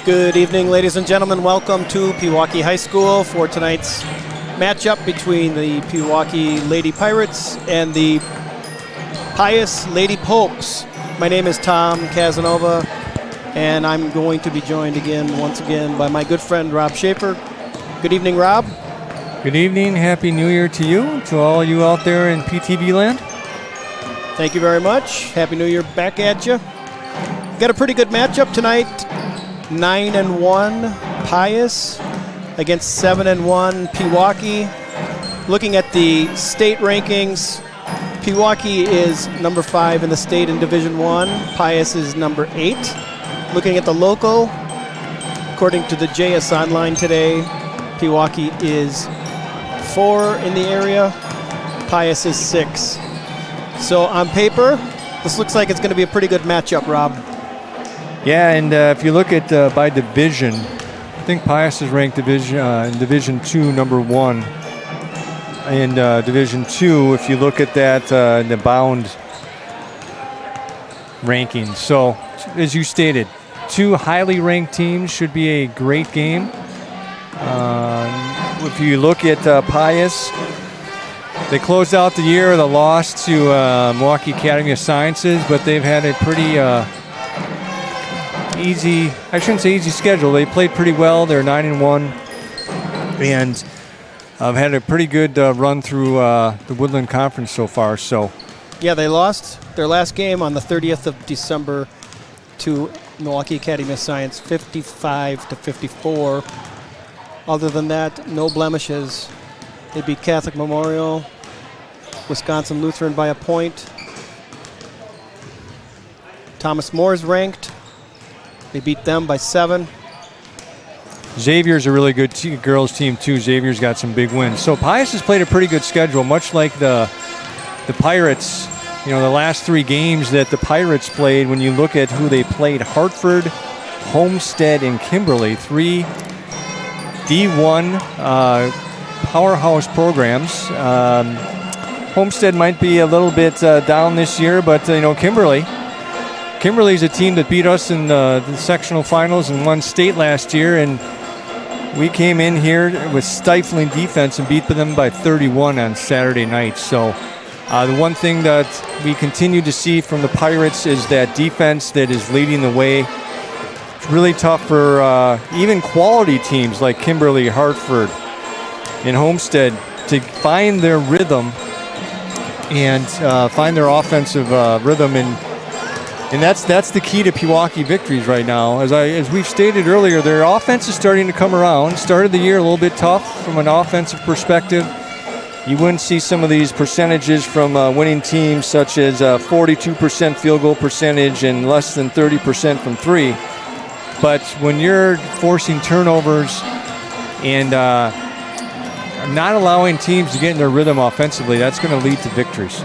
Good evening, ladies and gentlemen. Welcome to Pewaukee High School for tonight's matchup between the Pewaukee Lady Pirates and the Pius Lady Popes. My name is Tom Casanova, and I'm going to be joined once again by my good friend Rob Schaefer. Good evening, Rob. Good evening. Happy New Year to you, to all you out there in PTV land. Thank you very much. Happy New Year back at you. Got a pretty good matchup tonight. 9-1 Pius against 7-1 Pewaukee. Looking at the state rankings, Pewaukee is number 5 in the state in Division 1. Pius is number 8. Looking at the local, according to the JS Online today, Pewaukee is 4 in the area. Pius is 6. So on paper, this looks like it's going to be a pretty good matchup, Rob. Yeah, and if you look at by division, I think Pius is ranked in Division 2, number 1. And Division 2, if you look at that in the bound rankings. So, as you stated, 2 highly ranked teams, should be a great game. If you look at Pius, they closed out the year with a loss to Milwaukee Academy of Sciences, but they've had a pretty easy, I shouldn't say easy schedule. They played pretty well. They're 9-1, and had a pretty good run through the Woodland Conference so far. So, yeah, they lost their last game on the 30th of December to Milwaukee Academy of Science, 55-54. Other than that, no blemishes. They beat Catholic Memorial, Wisconsin Lutheran by a point. Thomas More's ranked. They beat them by 7. Xavier's a really good girls team too. Xavier's got some big wins. So Pius has played a pretty good schedule, much like the Pirates. You know, the last 3 games that the Pirates played, when you look at who they played, Hartford, Homestead, and Kimberly, 3 D1 powerhouse programs. Homestead might be a little bit down this year, but Kimberly's a team that beat us in the sectional finals and won state last year, and we came in here with stifling defense and beat them by 31 on Saturday night. So the one thing that we continue to see from the Pirates is that defense that is leading the way. It's really tough for even quality teams like Kimberly, Hartford, and Homestead to find their rhythm and find their offensive rhythm, and that's the key to Pewaukee victories right now. As we've stated earlier, their offense is starting to come around. Started the year a little bit tough from an offensive perspective. You wouldn't see some of these percentages from winning teams, such as 42% field goal percentage and less than 30% from 3. But when you're forcing turnovers and not allowing teams to get in their rhythm offensively, that's going to lead to victories.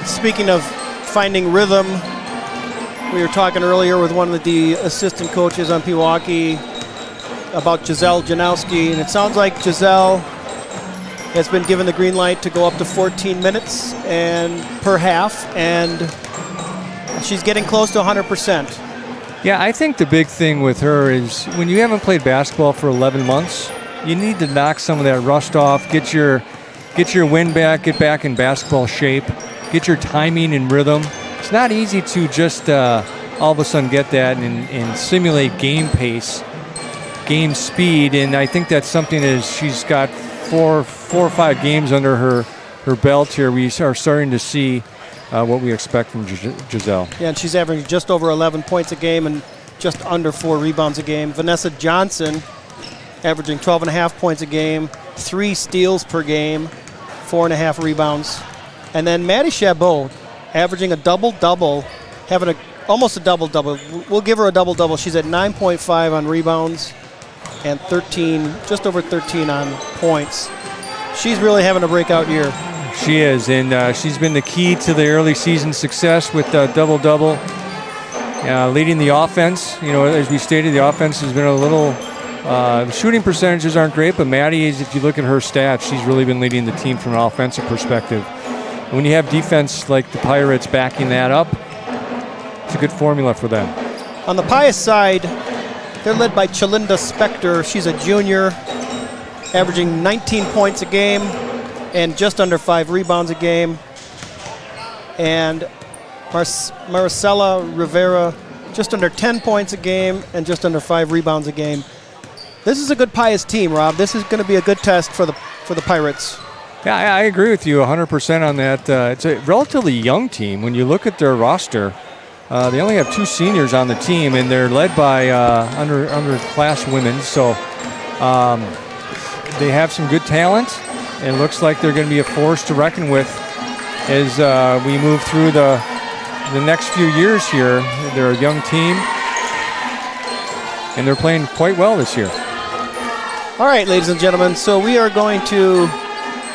Speaking of finding rhythm, we were talking earlier with one of the assistant coaches on Pewaukee about Giselle Janowski, and it sounds like Giselle has been given the green light to go up to 14 minutes and per half, and she's getting close to 100%. Yeah, I think the big thing with her is when you haven't played basketball for 11 months, you need to knock some of that rust off, get your wind back, get back in basketball shape, get your timing and rhythm. It's not easy to just all of a sudden get that and simulate game pace, game speed, and I think that's something that she's got four or 5 games under her belt here. We are starting to see what we expect from Giselle. Yeah, and she's averaging just over 11 points a game and just under 4 rebounds a game. Vanessa Johnson averaging 12.5 points a game, 3 steals per game, 4.5 rebounds. And then Maddie Chabot averaging a double-double, having almost a double-double. We'll give her a double-double. She's at 9.5 on rebounds and 13, just over 13 on points. She's really having a breakout year. She is, and she's been the key to the early season success with double-double, leading the offense. You know, as we stated, the offense has been a little, the shooting percentages aren't great, but Maddie is, if you look at her stats, she's really been leading the team from an offensive perspective. When you have defense like the Pirates backing that up, it's a good formula for them. On the Pius side, they're led by Chalinda Spector. She's a junior, averaging 19 points a game and just under 5 rebounds a game. And Maricela Rivera, just under 10 points a game and just under 5 rebounds a game. This is a good Pius team, Rob. This is going to be a good test for the Pirates. Yeah, I agree with you 100% on that. It's a relatively young team. When you look at their roster, they only have 2 seniors on the team, and they're led by underclass women. So they have some good talent. It looks like they're going to be a force to reckon with as we move through the next few years here. They're a young team, and they're playing quite well this year. All right, ladies and gentlemen, so we are going to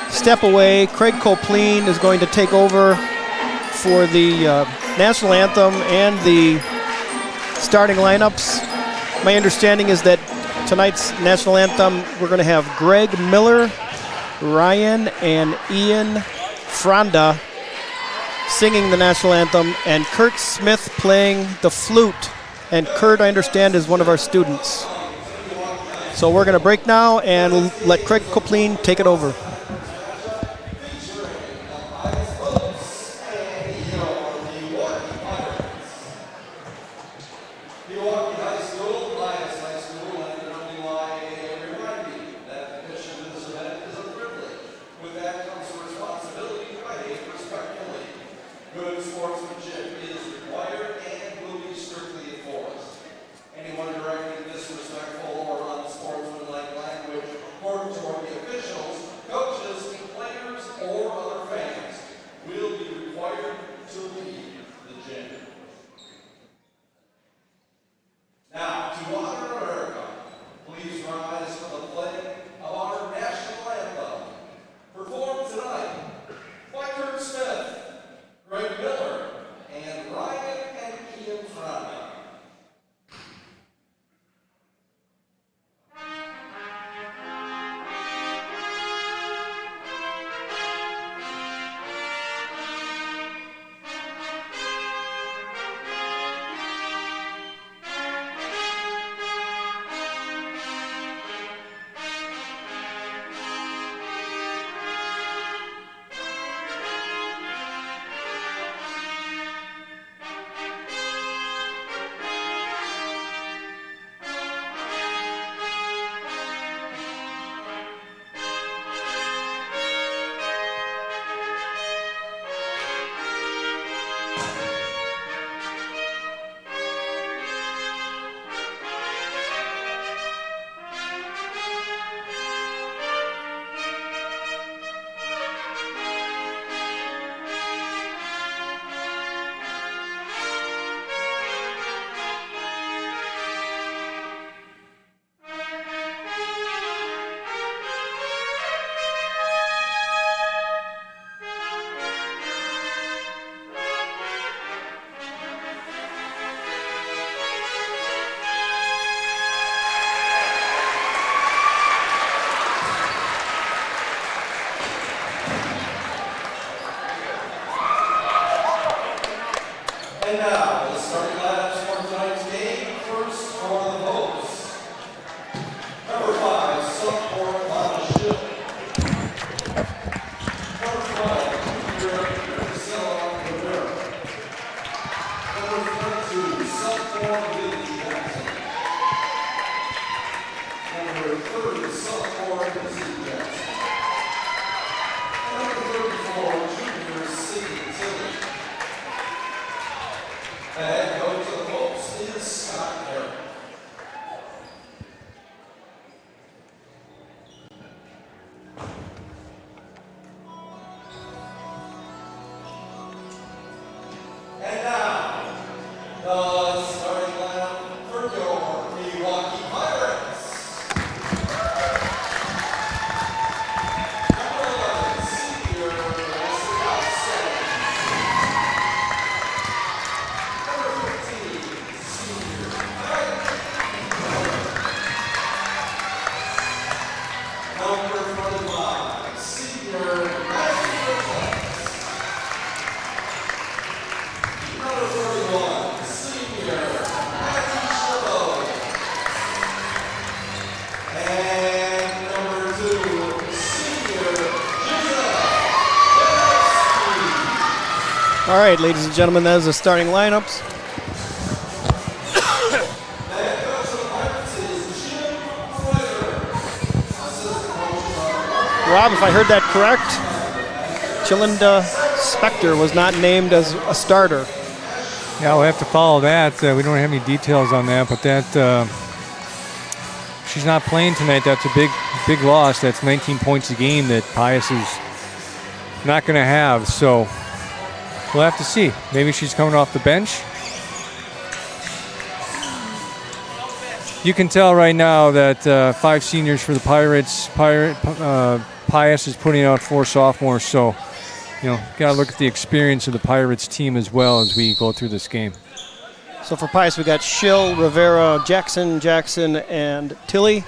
step away. Craig Copleen is going to take over for the national anthem and the starting lineups. My understanding is that tonight's national anthem, we're going to have Greg Miller, Ryan, and Ian Fronda singing the national anthem, and Kurt Smith playing the flute. And Kurt, I understand, is one of our students. So we're going to break now and let Craig Copleen take it over. All right, ladies and gentlemen, that is the starting lineups. Rob, if I heard that correct, Chilinda Spector was not named as a starter. Yeah, we'll have to follow that. We don't have any details on that, but that she's not playing tonight. That's a big loss. That's 19 points a game that Pius is not going to have. So we'll have to see. Maybe she's coming off the bench. You can tell right now that 5 seniors for the Pirates. Pius is putting out 4 sophomores, so got to look at the experience of the Pirates team as well as we go through this game. So for Pius, we got Schill, Rivera, Jackson, and Tilly.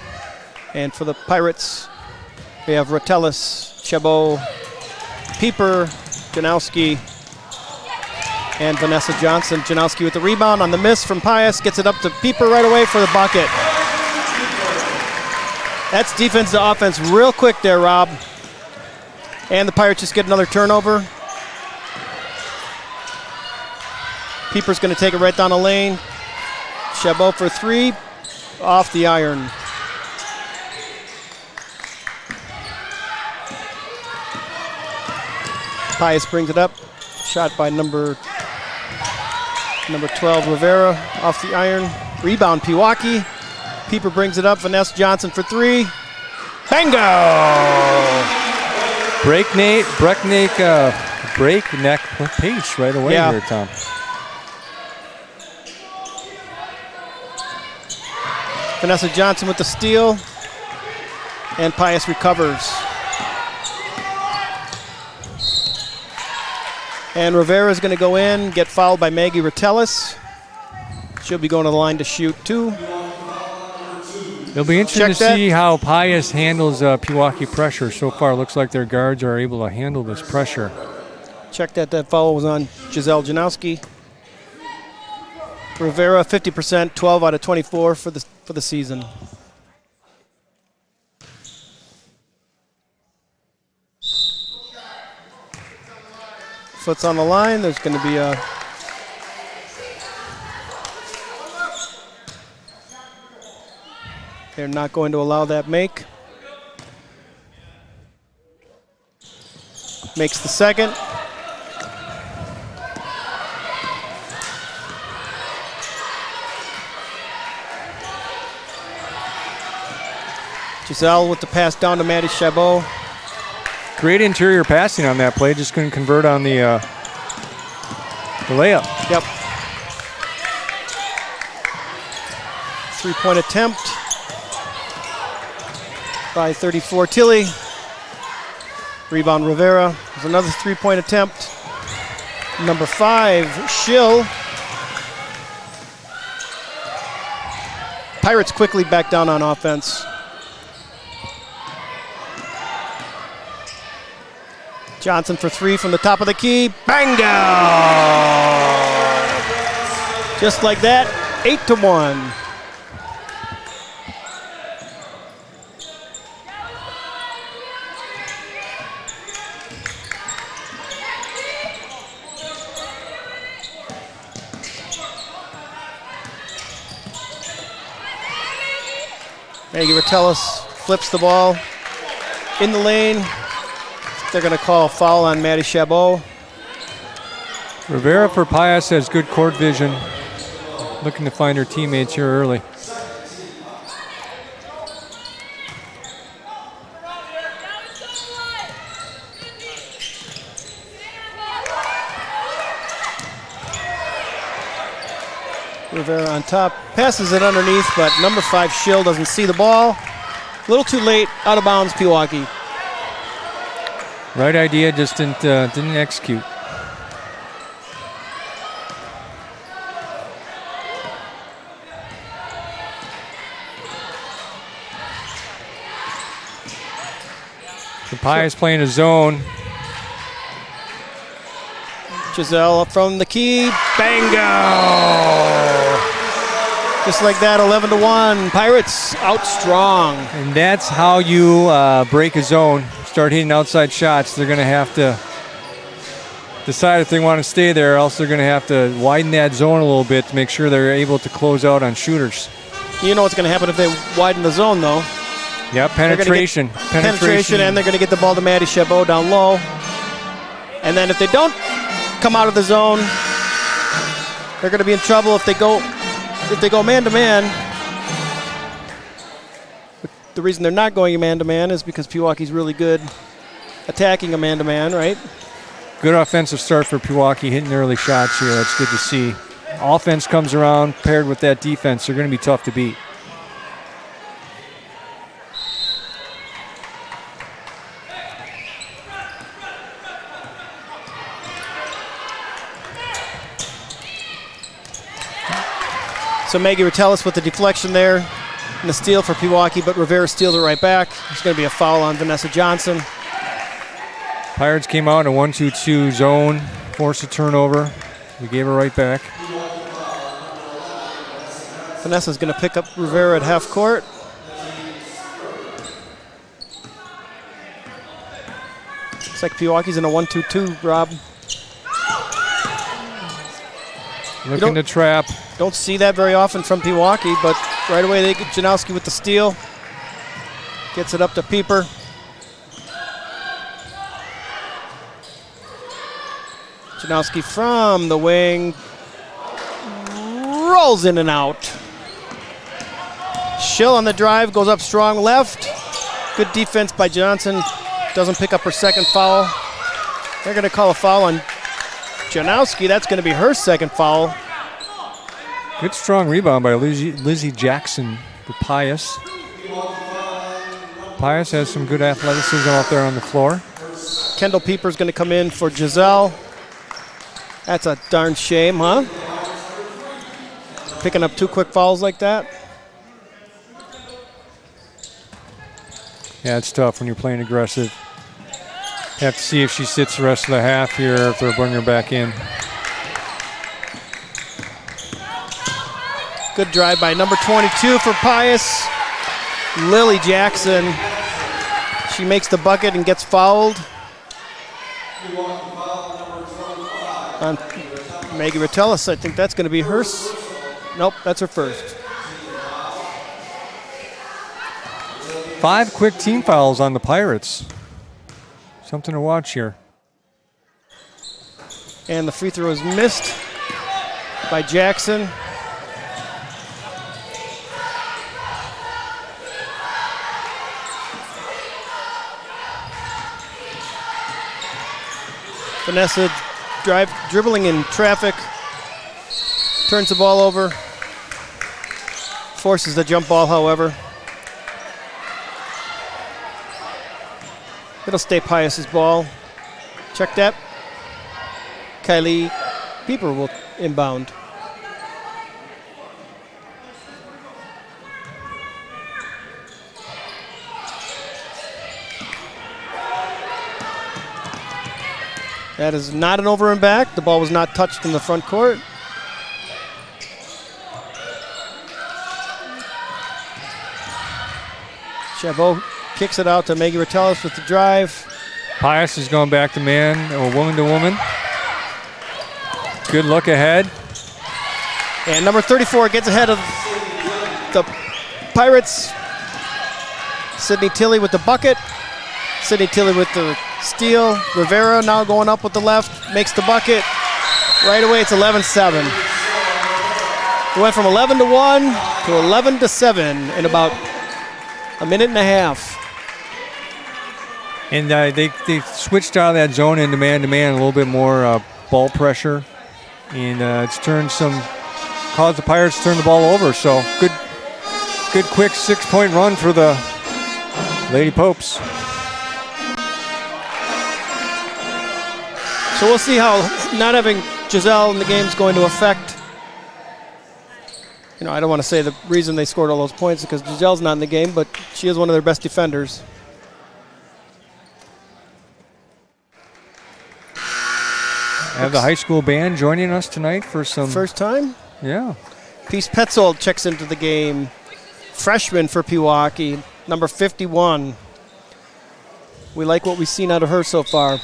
And for the Pirates, we have Rotellis, Chabot, Pieper, Janowski, and Vanessa Johnson. Janowski with the rebound on the miss from Pius, gets it up to Pieper right away for the bucket. That's defense to offense real quick there, Rob. And the Pirates just get another turnover. Pieper's going to take it right down the lane. Chabot for 3, off the iron. Pius brings it up. Shot by number 12, Rivera, off the iron. Rebound, Pewaukee. Pieper brings it up. Vanessa Johnson for 3. Bingo! Breakneck pace right away here, Tom. Vanessa Johnson with the steal. And Pius recovers. And Rivera is going to go in, get fouled by Maggie Rotellis. She'll be going to the line to shoot 2. It'll be interesting to see how Pius handles Pewaukee pressure. So far, it looks like their guards are able to handle this pressure. Check that foul was on Giselle Janowski. Rivera, 50%, 12 out of 24 for the season. Foot's on the line. There's going to be a they're not going to allow that make. Makes the second. Giselle with the pass down to Maddie Chabot. Great interior passing on that play. Just couldn't convert on the layup. Yep. 3-point attempt by 34 Tilly. Rebound Rivera. There's another 3-point attempt. Number 5, Schill. Pirates quickly back down on offense. Johnson for 3 from the top of the key. Bingo! Just like that, 8-1. Maggie Rotellis flips the ball in the lane. They're going to call a foul on Maddie Chabot. Rivera for Pius has good court vision. Looking to find her teammates here early. Rivera on top, passes it underneath, but number 5 Schill doesn't see the ball. A little too late, out of bounds, Pewaukee. Right idea, just didn't execute. The Pius playing a zone. Giselle up from the key, bango! Just like that, 11-1. Pirates out strong. And that's how you break a zone. Start hitting outside shots. They're going to have to decide if they want to stay there, else they're going to have to widen that zone a little bit to make sure they're able to close out on shooters. You know what's going to happen if they widen the zone, though. Yeah, penetration. Penetration, and they're going to get the ball to Maddie Chabot down low. And then if they don't come out of the zone, they're going to be in trouble if they go man-to-man. The reason they're not going man-to-man is because Pewaukee's really good attacking a man-to-man, right? Good offensive start for Pewaukee, hitting early shots here. That's good to see. Offense comes around, paired with that defense, they're going to be tough to beat. So Maggie Ratellis with the deflection there and the steal for Pewaukee, but Rivera steals it right back. There's going to be a foul on Vanessa Johnson. Pirates came out in a 1-2-2 zone, forced a turnover. We gave her right back. Vanessa's going to pick up Rivera at half court. Looks like Pewaukee's in a 1-2-2, Rob. Looking to trap. Don't see that very often from Pewaukee, but right away they get Janowski with the steal. Gets it up to Pieper. Janowski from the wing. Rolls in and out. Schill on the drive, goes up strong left. Good defense by Johnson. Doesn't pick up her second foul. They're going to call a foul on Janowski. That's going to be her second foul. Good strong rebound by Lizzie Jackson for Pius. Pius has some good athleticism out there on the floor. Kendall Pieper's going to come in for Giselle. That's a darn shame, huh? Picking up two quick fouls like that. Yeah, it's tough when you're playing aggressive. Have to see if she sits the rest of the half here, if they'll bring her back in. Good drive by number 22 for Pius. Lily Jackson. She makes the bucket and gets fouled. On Maggie Ratellis, I think that's going to be hers. Nope, that's her first. 5 quick team fouls on the Pirates. Something to watch here. And the free throw is missed by Jackson. Vanessa dribbling in traffic, turns the ball over, forces the jump ball, however. It'll stay Pius's ball. Check that. Kylie Pieper will inbound. That is not an over and back. The ball was not touched in the front court. Chabot kicks it out to Maggie Ratellis with the drive. Pius is going back to man, or woman to woman. Good look ahead. And number 34 gets ahead of the Pirates. Sydney Tilley with the bucket. Sydney Tilley with the steal. Rivera now going up with the left, makes the bucket. Right away, it's 11-7. We went from 11-1 to 11-7 in about a minute and a half. And they switched out of that zone into man-to-man, a little bit more ball pressure. And it's caused the Pirates to turn the ball over. So good quick 6-point run for the Lady Popes. So we'll see how not having Giselle in the game is going to affect. I don't want to say the reason they scored all those points because Giselle's not in the game, but she is one of their best defenders. Have the high school band joining us tonight for some... First time? Yeah. Peace Petzold checks into the game. Freshman for Pewaukee, number 51. We like what we've seen out of her so far.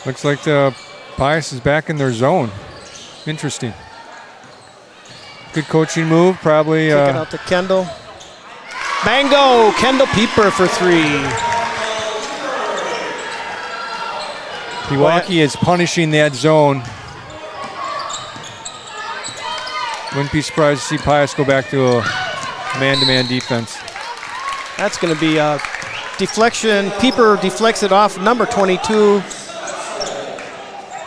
Looks like the Pius is back in their zone. Interesting. Good coaching move, probably. Kick it out to Kendall. Bango! Kendall Pieper for 3. Pewaukee is punishing that zone. Wouldn't be surprised to see Pius go back to a man-to-man defense. That's going to be a deflection. Pieper deflects it off number 22,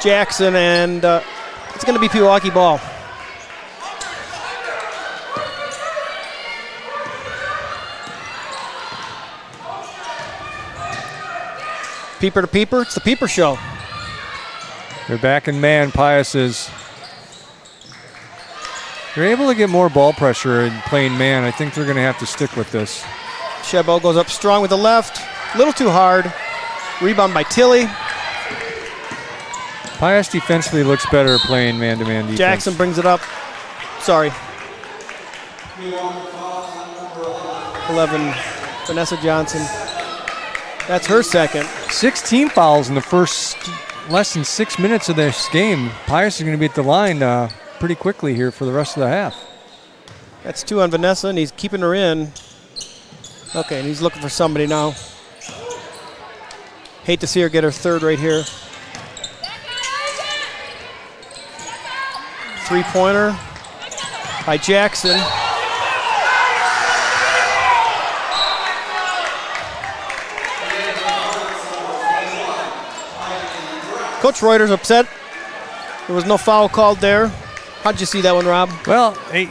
Jackson, and it's going to be Pewaukee ball. Pieper to Pieper. It's the Pieper show. They're back in man, Pius is. They're able to get more ball pressure in playing man. I think they're going to have to stick with this. Chabot goes up strong with the left. A little too hard. Rebound by Tilly. Pius defensively looks better playing man-to-man defense. Jackson brings it up. Sorry. 11, Vanessa Johnson. That's her second. 16 fouls in the first less than 6 minutes of this game. Pius is going to be at the line pretty quickly here for the rest of the half. That's 2 on Vanessa, and he's keeping her in. Okay, and he's looking for somebody now. Hate to see her get her third right here. 3-pointer by Jackson. Coach Reuter's upset. There was no foul called there. How'd you see that one, Rob? Well, hey,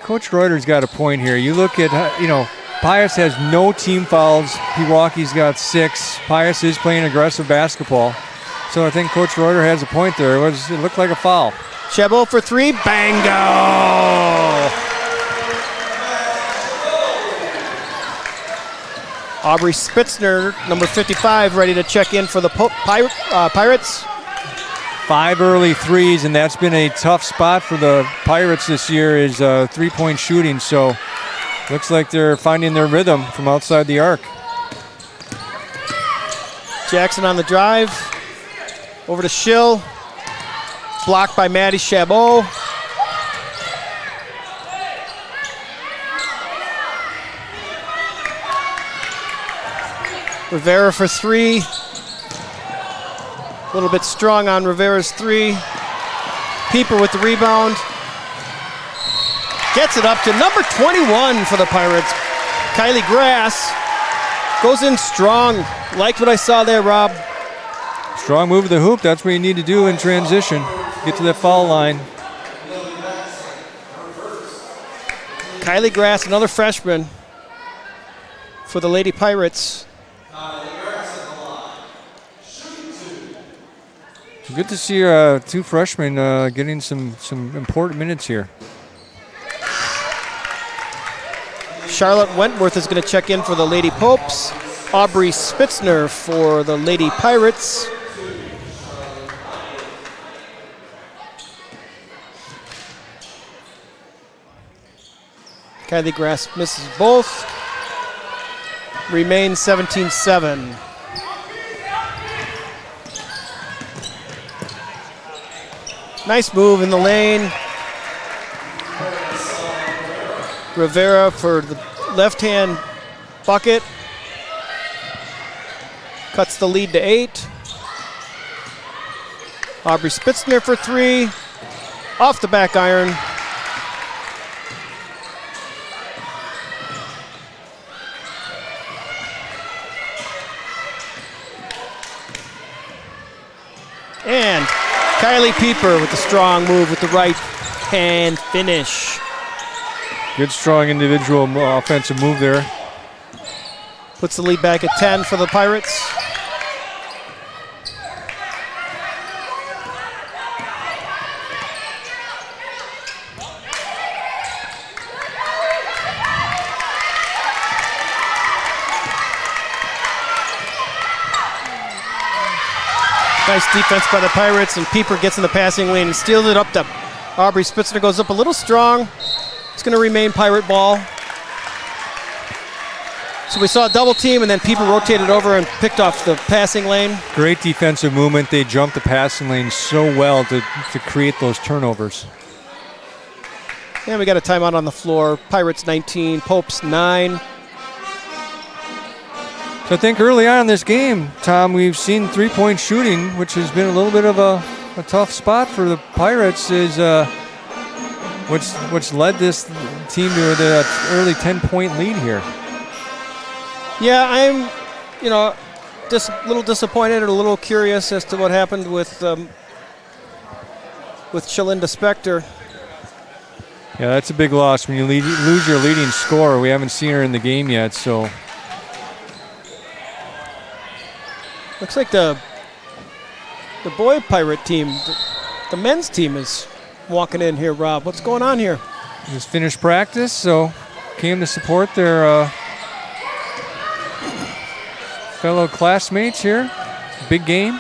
Coach Reuter's got a point here. You look at, Pius has no team fouls. Pewaukee's got 6. Pius is playing aggressive basketball. So I think Coach Reuter has a point there. It looked like a foul. Chabot for 3. Bango! Aubrey Spitzner, number 55, ready to check in for the Pirates. 5 early threes, and that's been a tough spot for the Pirates this year is three-point shooting. So looks like they're finding their rhythm from outside the arc. Jackson on the drive. Over to Schill. Blocked by Maddie Chabot. Rivera for 3. A little bit strong on Rivera's 3. Pieper with the rebound. Gets it up to number 21 for the Pirates. Kylie Grass goes in strong. Liked what I saw there, Rob. Strong move to the hoop. That's what you need to do in transition. Get to that foul line. Kylie Grass, another freshman for the Lady Pirates. Good to see 2 freshmen getting some important minutes here. Charlotte Wentworth is going to check in for the Lady Popes. Aubrey Spitzner for the Lady Pirates. Kylie Grass misses both. Remains 17-7. Nice move in the lane. Rivera for the left-hand bucket. Cuts the lead to 8. Aubrey Spitzner for 3. Off the back iron. And Kylie Pieper with the strong move with the right hand finish. Good, strong individual offensive move there. Puts the lead back at 10 for the Pirates. Nice defense by the Pirates, and Pieper gets in the passing lane and steals it up to Aubrey Spitzner. Goes up a little strong. It's going to remain Pirate ball. So we saw a double team, and then people rotated over and picked off the passing lane. Great defensive movement. They jumped the passing lane so well to create those turnovers. And we got a timeout on the floor. Pirates 19, Popes 9. So I think early on in this game, Tom, we've seen three-point shooting, which has been a little bit of a tough spot for the Pirates, is what's led this team to the early 10-point lead here. Yeah, I'm, just a little disappointed or a little curious as to what happened with Shalinda Spector. Yeah, that's a big loss when you lose your leading scorer. We haven't seen her in the game yet, so. Looks like the boy Pirate team, the men's team is walking in here, Rob. What's going on here? Just finished practice, so came to support their fellow classmates here. Big game.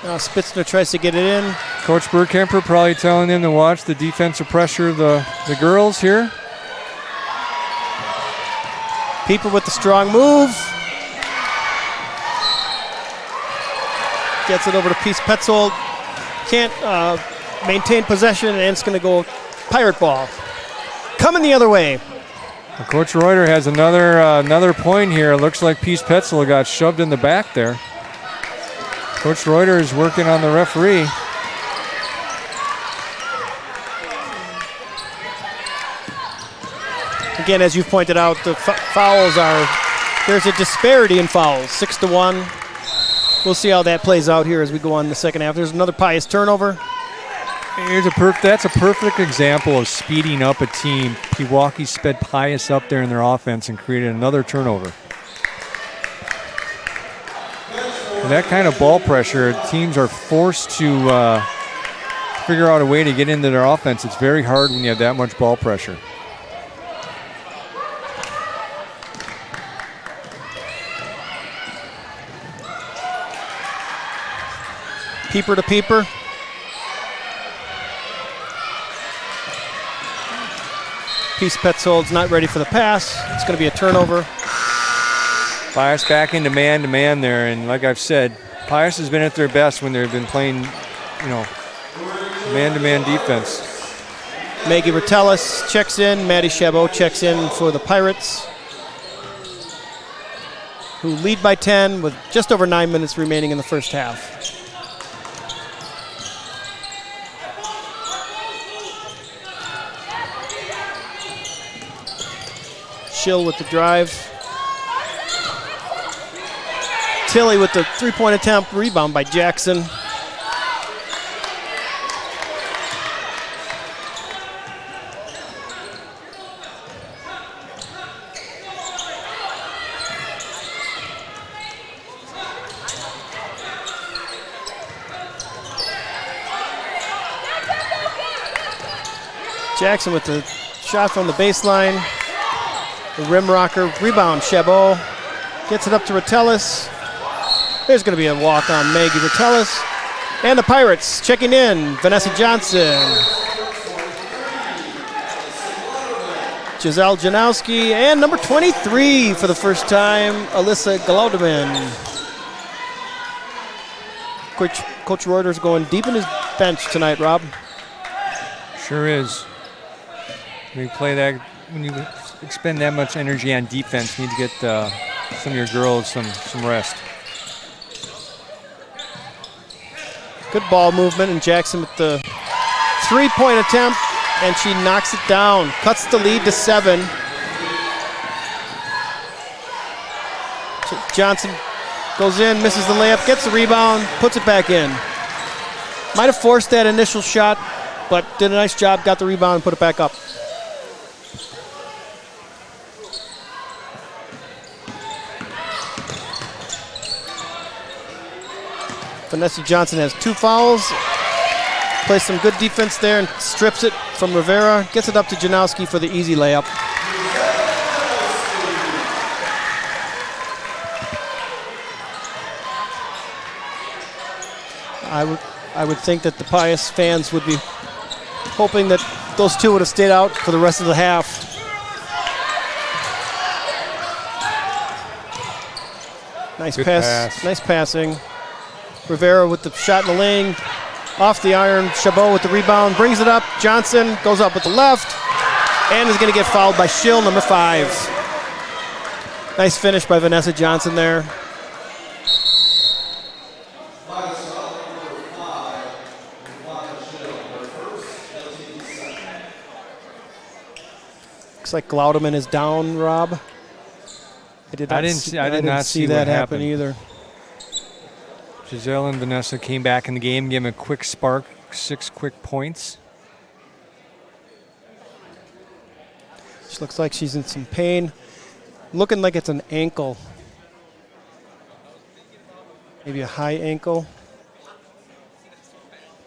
Now Spitzner tries to get it in. Coach Bergkemper probably telling them to watch the defensive pressure of the girls here. Pieper with the strong move. Gets it over to Pius Petzold. Can't maintain possession, and it's going to go Pirate ball. Coming the other way. Well, Coach Reuter has another point here. It looks like Pius Petzold got shoved in the back there. Coach Reuter is working on the referee. Again, as you've pointed out, the fouls there's a disparity in fouls, 6-1. We'll see how that plays out here as we go on in the second half. There's another Pius turnover. That's a perfect example of speeding up a team. Pewaukee sped Pius up there in their offense and created another turnover. With that kind of ball pressure, teams are forced to figure out a way to get into their offense. It's very hard when you have that much ball pressure. Pieper to Pieper. Pius Petzold's not ready for the pass. It's going to be a turnover. Pius back into man-to-man there, and like I've said, Pius has been at their best when they've been playing, man-to-man defense. Maggie Bertellis checks in. Maddie Chabot checks in for the Pirates, who lead by 10 with just over 9 minutes remaining in the first half. Schill with the drive. Tilly with the three-point attempt, rebound by Jackson. Jackson with the shot from the baseline. The rim rocker, rebound, Chabot. Gets it up to Bertellis. There's going to be a walk on Maggie Bertellis. And the Pirates checking in, Vanessa Johnson. Giselle Janowski, and number 23 for the first time, Alyssa Galaudeman. Coach Reuter's going deep in his bench tonight, Rob. Sure is. When you expend that much energy on defense, you need to get some of your girls some rest. Good ball movement, and Jackson with the three-point attempt, and she knocks it down. Cuts the lead to 7. Johnson goes in, misses the layup, gets the rebound, puts it back in. Might have forced that initial shot, but did a nice job, got the rebound, and put it back up. Vanessa Johnson has 2 fouls. Plays some good defense there and strips it from Rivera. Gets it up to Janowski for the easy layup. I would think that the Pius fans would be hoping that those two would have stayed out for the rest of the half. Nice Good pass. Nice passing. Rivera with the shot in the lane. Off the iron. Chabot with the rebound. Brings it up. Johnson goes up with the left. And is going to get fouled by Schill, number 5. Nice finish by Vanessa Johnson there. Looks like Glaudeman is down, Rob. I did not see that happen either. Giselle and Vanessa came back in the game, gave him a quick spark, 6 quick points. She looks like she's in some pain. Looking like it's an ankle. Maybe a high ankle.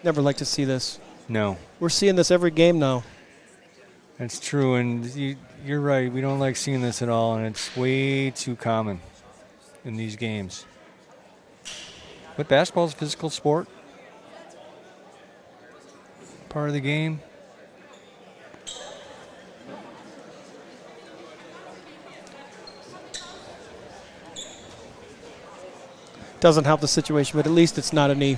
Never like to see this. No. We're seeing this every game now. That's true, and you're right. We don't like seeing this at all, and it's way too common in these games. But basketball is a physical sport. Part of the game. Doesn't help the situation, but at least it's not a knee.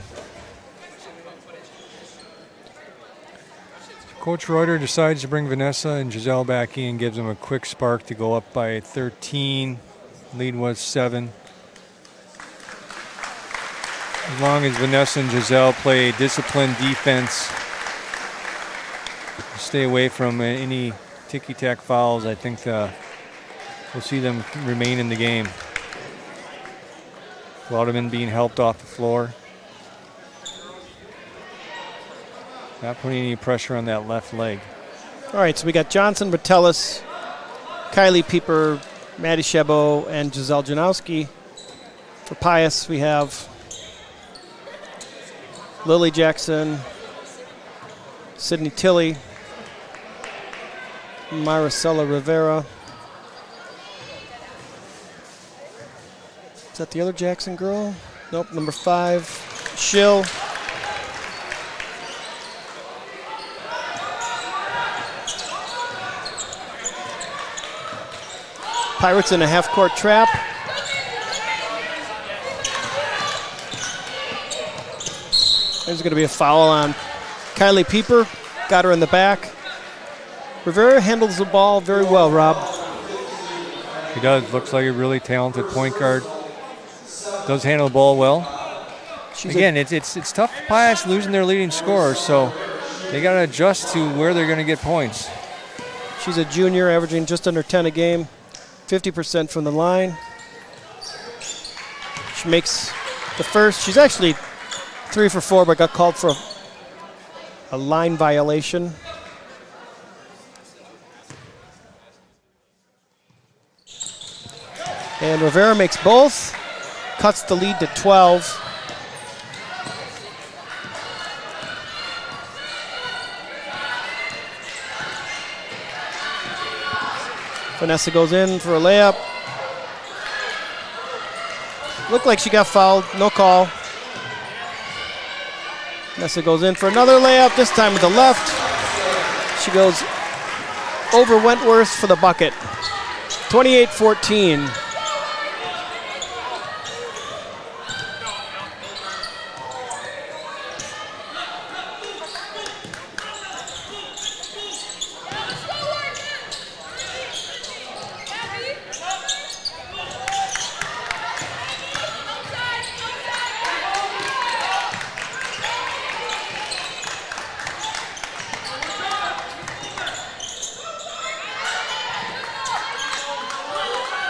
Coach Reuter decides to bring Vanessa and Giselle back in, gives them a quick spark to go up by 13. Lead was 7. As long as Vanessa and Giselle play disciplined defense, stay away from any ticky-tack fouls, I think we'll see them remain in the game. Lauderman being helped off the floor. Not putting any pressure on that left leg. All right, so we got Johnson, Bertellis, Kylie Pieper, Maddie Chabot, and Giselle Janowski. For Pius, we have Lily Jackson, Sydney Tilley, Maricela Rivera. Is that the other Jackson girl? Nope, number 5, Schill. Pirates in a half-court trap. There's going to be a foul on Kylie Pieper. Got her in the back. Rivera handles the ball very well, Rob. He does. Looks like a really talented point guard. Does handle the ball well. Again, it's tough for Pius losing their leading scorer, so they got to adjust to where they're going to get points. She's a junior, averaging just under 10 a game, 50% from the line. She makes the first. She's actually 3 for 4, but got called for a line violation. And Rivera makes both. Cuts the lead to 12. Vanessa goes in for a layup. Looked like she got fouled. No call. Vanessa goes in for another layup, this time with the left. She goes over Wentworth for the bucket. 28-14.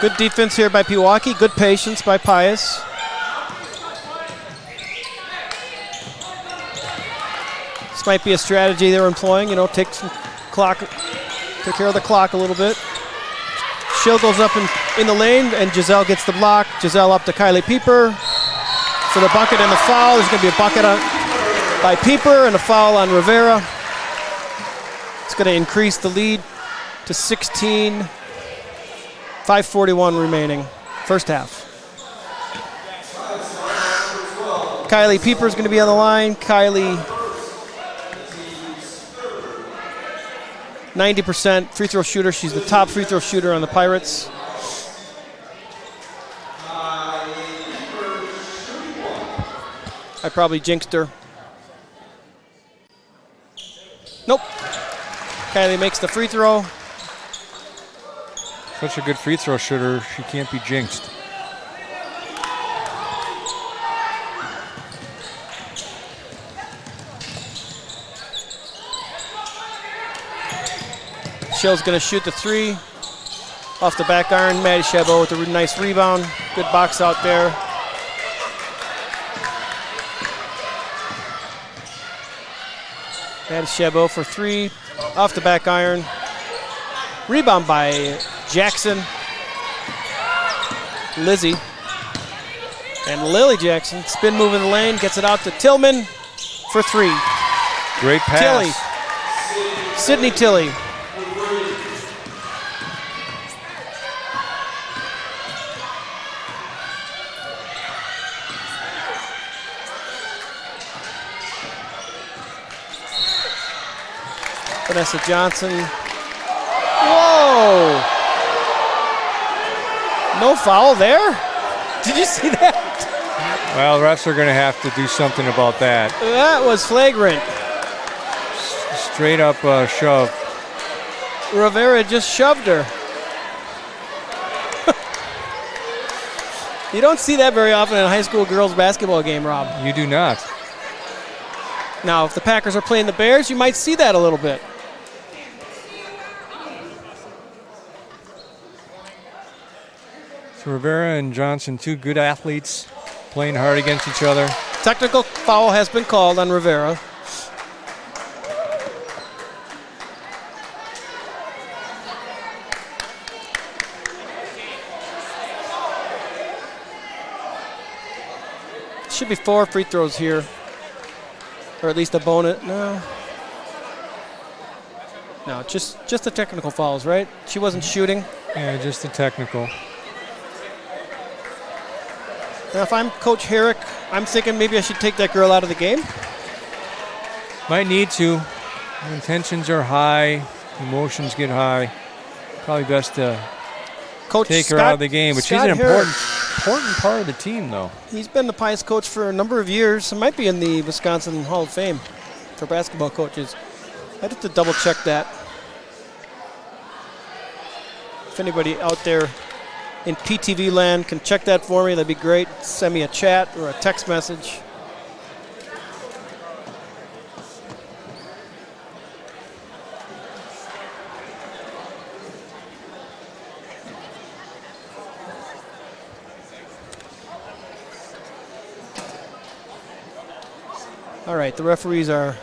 Good defense here by Pewaukee. Good patience by Pius. This might be a strategy they're employing. You know, take care of the clock a little bit. Schill goes up in the lane, and Giselle gets the block. Giselle up to Kylie Pieper for the bucket and the foul. There's going to be a bucket by Pieper and a foul on Rivera. It's going to increase the lead to 16. 5:41 remaining, first half. Kylie Pieper is going to be on the line. Kylie, 90% free throw shooter. She's the top free throw shooter on the Pirates. I probably jinxed her. Nope. Kylie makes the free throw. Such a good free throw shooter, she can't be jinxed. Shell's going to shoot the three. Off the back iron, Maddie Chabot with a nice rebound. Good box out there. Maddie Chabot for three. Off the back iron. Rebound by Jackson. Lizzie. And Lily Jackson. Spin move in the lane. Gets it out to Tillman for three. Great pass. Tilly. Sydney Tilly. Vanessa Johnson. Whoa! No foul there? Did you see that? Well, refs are going to have to do something about that. That was flagrant. Straight up shove. Rivera just shoved her. You don't see that very often in a high school girls basketball game, Rob. You do not. Now, if the Packers are playing the Bears, you might see that a little bit. So Rivera and Johnson, two good athletes, playing hard against each other. Technical foul has been called on Rivera. Should be 4 free throws here. Or at least a bonus. No, just the technical fouls, right? She wasn't shooting. Yeah, just the technical. Now, if I'm Coach Herrick, I'm thinking maybe I should take that girl out of the game. Might need to. Intentions are high. Emotions get high. Probably best to take her out of the game. But she's an important part of the team, though. He's been the Pius coach for a number of years. He might be in the Wisconsin Hall of Fame for basketball coaches. I'd have to double check that. If anybody out there in PTV land can check that for me, that'd be great. Send me a chat or a text message. All right, the referees are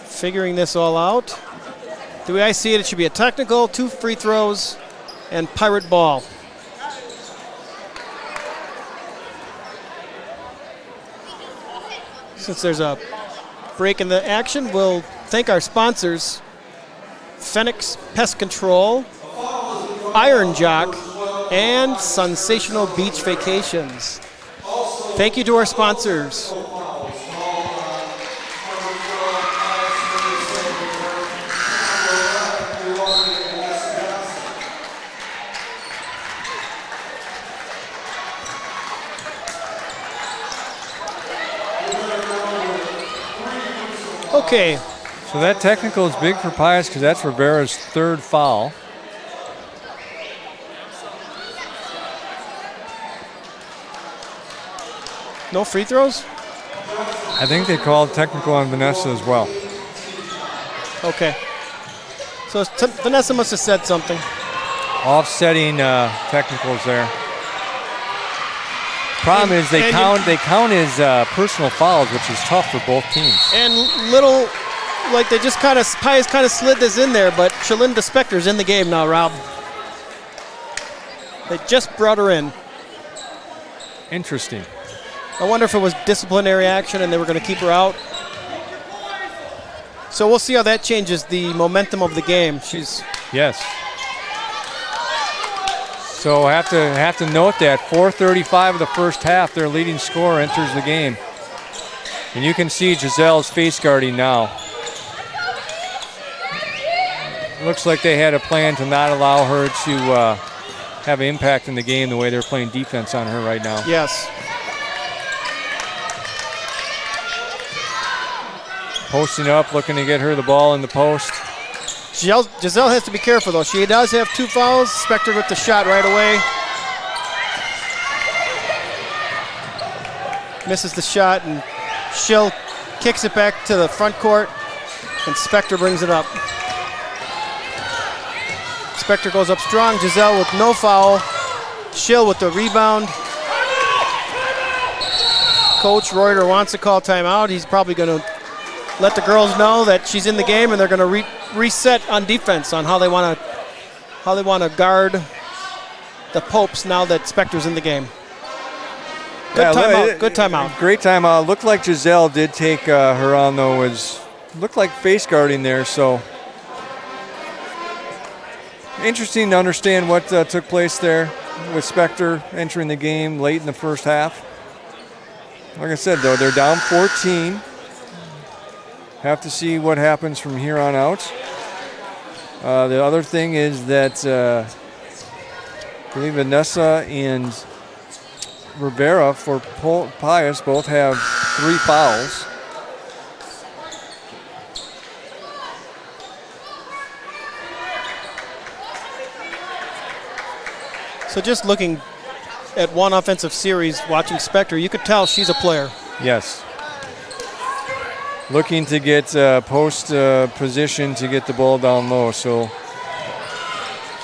figuring this all out. The way I see it, it should be a technical, 2 free throws, and pirate ball. Since there's a break in the action, we'll thank our sponsors, Phoenix Pest Control, Iron Jock, and Sensational Beach Vacations. Thank you to our sponsors. Okay. So that technical is big for Pius because that's Rivera's 3rd foul. No free throws? I think they called technical on Vanessa as well. Okay. So Vanessa must have said something. Offsetting technicals there. Problem is they count as personal fouls, which is tough for both teams. And little, like they just Pius kind of slid this in there, but Shalinda Spector's in the game now, Rob. They just brought her in. Interesting. I wonder if it was disciplinary action and they were going to keep her out. So we'll see how that changes the momentum of the game. Yes. So have to note that 4:35 of the first half, their leading scorer enters the game. And you can see Giselle's face guarding now. Looks like they had a plan to not allow her to have an impact in the game the way they're playing defense on her right now. Yes. Posting up, looking to get her the ball in the post. Giselle has to be careful, though. She does have 2 fouls. Spector with the shot right away. Misses the shot, and Schill kicks it back to the front court, and Spector brings it up. Spector goes up strong. Giselle with no foul. Schill with the rebound. Coach Reuter wants to call timeout. He's probably going to let the girls know that she's in the game, and they're going to reset on defense on how they want to guard the Popes now that Spector's in the game. Good timeout. Good timeout. Great timeout. Looked like Giselle did take her on, though. Looked like face guarding there. So interesting to understand what took place there with Spector entering the game late in the first half. Like I said, though, they're down 14. Have to see what happens from here on out. The other thing is that I believe Vanessa and Rivera for Pius both have 3 fouls. So just looking at one offensive series, watching Spector, you could tell she's a player. Yes. Looking to get post position to get the ball down low. So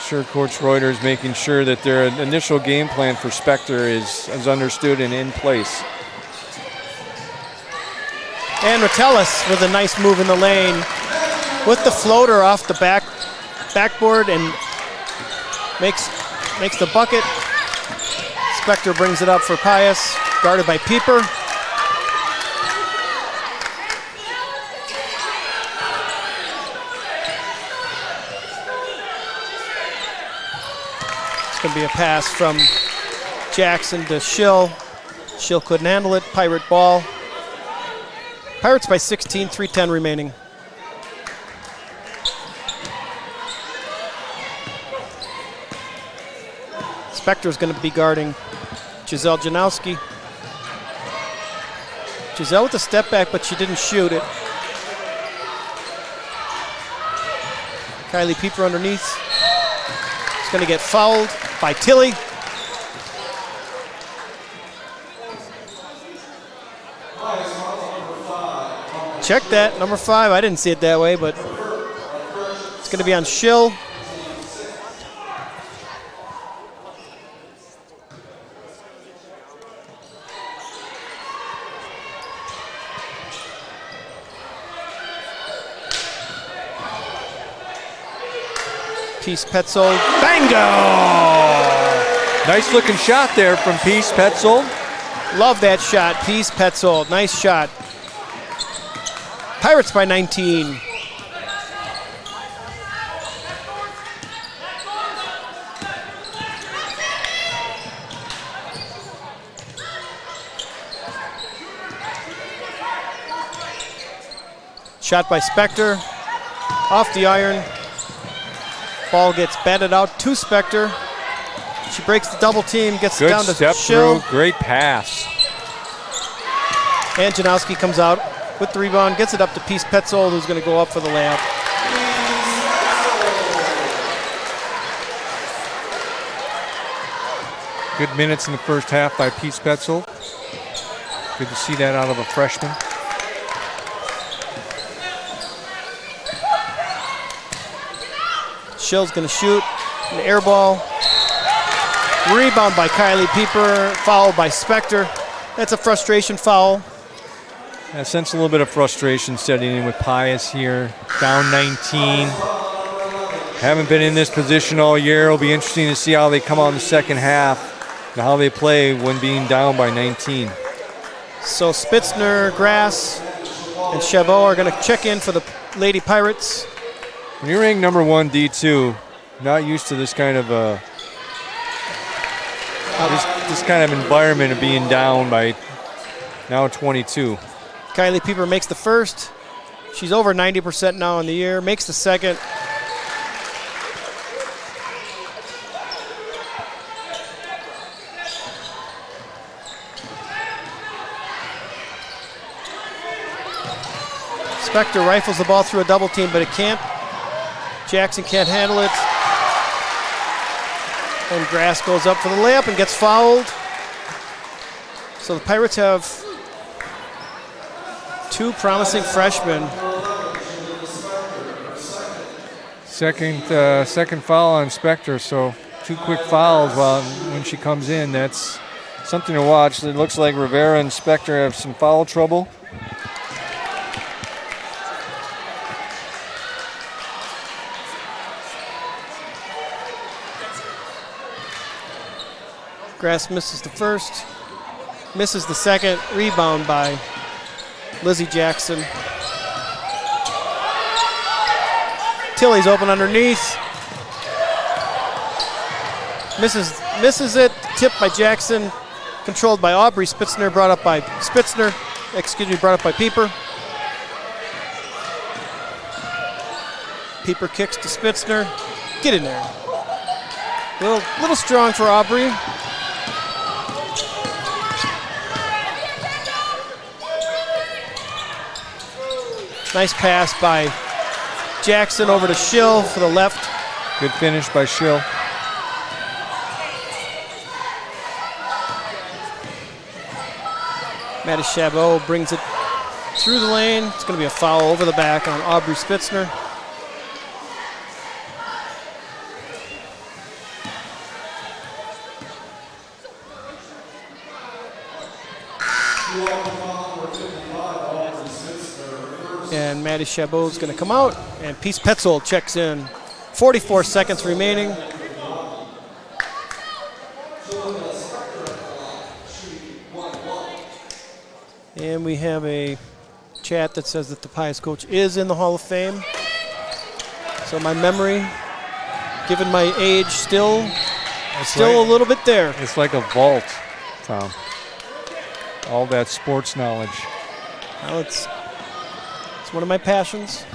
sure Coach Reuter is making sure that their initial game plan for Spector is understood and in place. And Ratellis with a nice move in the lane with the floater off the backboard and makes the bucket. Spector brings it up for Pius, guarded by Pieper. It's going to be a pass from Jackson to Schill. Schill couldn't handle it. Pirate ball. Pirates by 16, 3:10 remaining. Spector's going to be guarding Giselle Janowski. Giselle with a step back, but she didn't shoot it. Kylie Pieper underneath. She's going to get fouled by Tilly. Check that, number 5. I didn't see it that way, but it's going to be on Schill. Peace Petzold. Bango! Nice looking shot there from Peace Petzold. Love that shot, Peace Petzold. Nice shot. Pirates by 19. Shot by Spector. Off the iron. Ball gets batted out to Spector. She breaks the double team, gets it down to step Schill. Through, great pass. And Janowski comes out with the rebound, gets it up to Peace Petzold, who's going to go up for the layup. Good minutes in the first half by Peace Petzold. Good to see that out of a freshman. Schill's going to shoot an air ball. Rebound by Kylie Pieper, fouled by Spector. That's a frustration foul. I sense a little bit of frustration setting in with Pius here. Down 19. Haven't been in this position all year. It'll be interesting to see how they come out in the second half and how they play when being down by 19. So Spitzner, Grass, and Chabot are going to check in for the Lady Pirates. When you're ranked number 1 D2, not used to this kind of this kind of environment of being down by now 22. Kylie Pieper makes the first. She's over 90% now in the year. Makes the second. Spector rifles the ball through a double team, but it can't. Jackson can't handle it. And Grass goes up for the layup and gets fouled. So the Pirates have 2 promising freshmen. Second foul on Spector, so 2 quick fouls when she comes in. That's something to watch. It looks like Rivera and Spector have some foul trouble. Grass misses the first, misses the second. Rebound by Lizzie Jackson. Tilly's open underneath. Misses it. Tipped by Jackson. Controlled by Aubrey. Brought up by Pieper. Pieper kicks to Spitzner. Get in there. Little strong for Aubrey. Nice pass by Jackson over to Schill for the left. Good finish by Schill. Matty Chabot brings it through the lane. It's going to be a foul over the back on Aubrey Spitzner. And Matty Chabot's going to come out, and Peace Petzold checks in. 44 seconds remaining. And we have a chat that says that the Pius coach is in the Hall of Fame. So my memory, given my age, still a little bit there. It's like a vault, Tom. All that sports knowledge. Well, it's one of my passions.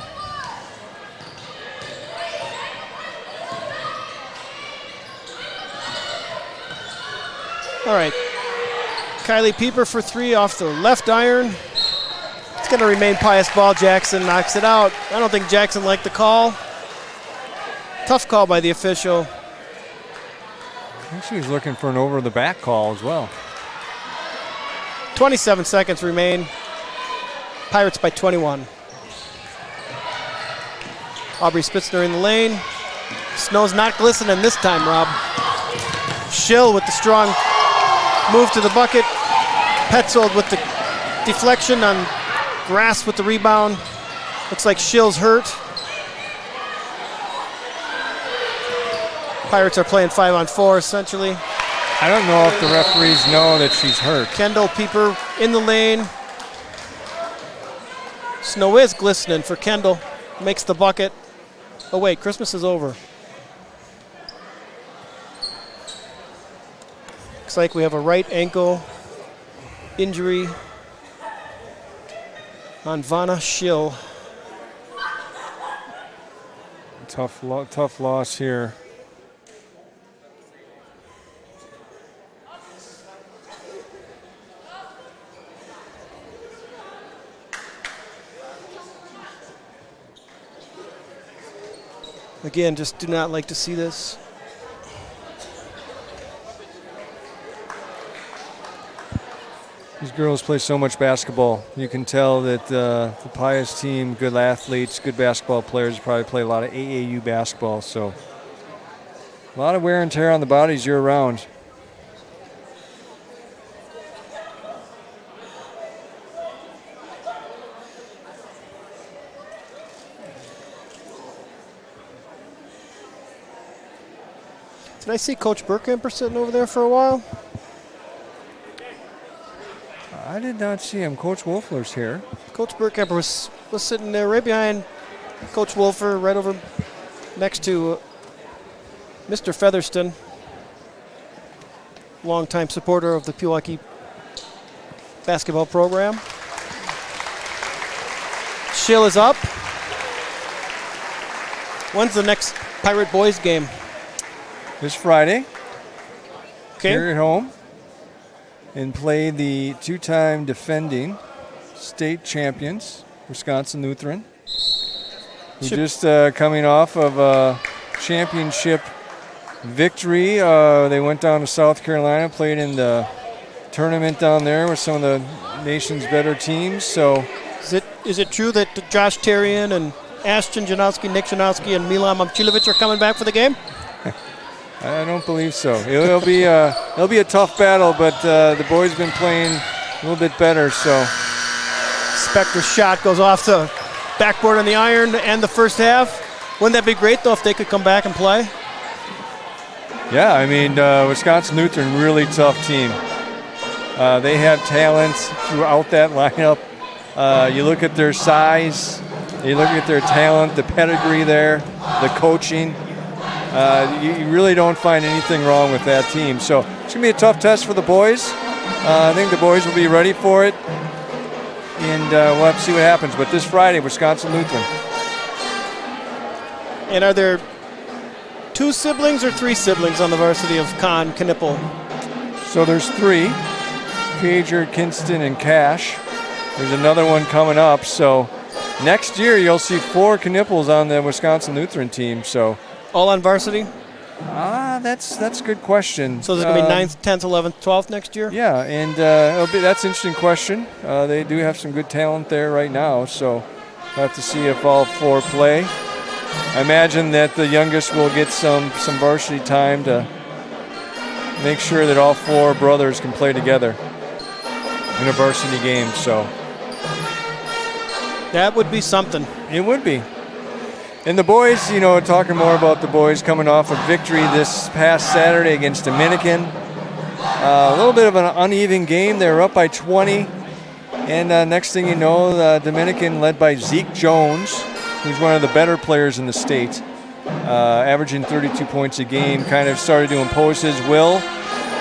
All right. Kylie Pieper for 3 off the left iron. It's going to remain Pius ball. Jackson knocks it out. I don't think Jackson liked the call. Tough call by the official. I think she was looking for an over-the-back call as well. 27 seconds remain. Pirates by 21. Aubrey Spitzner in the lane. Snow's not glistening this time, Rob. Schill with the strong move to the bucket. Petzold with the deflection on Grass with the rebound. Looks like Schill's hurt. Pirates are playing 5-on-4 essentially. I don't know if the referees know that she's hurt. Kendall Pieper in the lane. Snow is glistening for Kendall. Makes the bucket. Oh wait, Christmas is over. Looks like we have a right ankle injury on Vanna Schill. Tough loss here. Again, just do not like to see this. These girls play so much basketball. You can tell that the Pius team, good athletes, good basketball players, probably play a lot of AAU basketball. So a lot of wear and tear on the bodies year round. Did I see Coach Burkhamper sitting over there for a while? I did not see him. Coach Wolfler's here. Coach Burkhamper was sitting there right behind Coach Wolfer, right over next to Mr. Featherston, longtime supporter of the Pewaukee basketball program. Schill is up. When's the next Pirate Boys game? This Friday. Okay. Here at home. And play the 2-time defending state champions, Wisconsin Lutheran, who just coming off of a championship victory. They went down to South Carolina, played in the tournament down there with some of the nation's better teams. So, is it true that Josh Terrian and Ashton Janowski, Nick Janowski, and Milan Momcilovic are coming back for the game? I don't believe so. It'll be a tough battle, but the boys have been playing a little bit better. So, Spector's shot goes off the backboard on the iron to end the first half. Wouldn't that be great, though, if they could come back and play? Yeah, I mean, Wisconsin Lutheran, really tough team. They have talent throughout that lineup. You look at their size, you look at their talent, the pedigree there, the coaching. You really don't find anything wrong with that team. So it's going to be a tough test for the boys. I think the boys will be ready for it, and we'll have to see what happens. But this Friday, Wisconsin Lutheran. And are there 2 siblings or 3 siblings on the varsity of Kahn, Knippel? So there's 3, Pager, Kinston, and Cash. There's another one coming up. So next year you'll see 4 Knippels on the Wisconsin Lutheran team. So all on varsity? That's a good question. So there's going to be 9th, 10th, 11th, 12th next year? Yeah, and that's an interesting question. They do have some good talent there right now. So we'll have to see if all 4 play. I imagine that the youngest will get some varsity time to make sure that all 4 brothers can play together in a varsity game. So that would be something. It would be. And the boys, talking more about the boys coming off a victory this past Saturday against Dominican. A little bit of an uneven game. They were up by 20. And next thing you know, Dominican led by Zeke Jones, who's one of the better players in the state, averaging 32 points a game, kind of started to impose his will,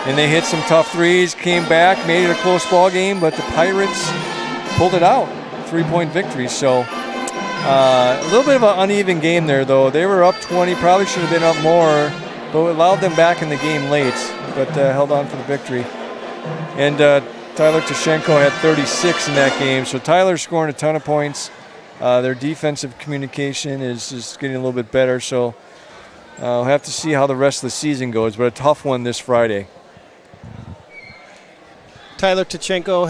and they hit some tough threes, came back, made it a close ball game, but the Pirates pulled it out, 3-point victory. So a little bit of an uneven game there, though. They were up 20, probably should have been up more, but it allowed them back in the game late, but held on for the victory. And Tyler Tashenko had 36 in that game, so Tyler's scoring a ton of points. Their defensive communication is getting a little bit better, so we'll have to see how the rest of the season goes, but a tough one this Friday. Tyler Tachenko,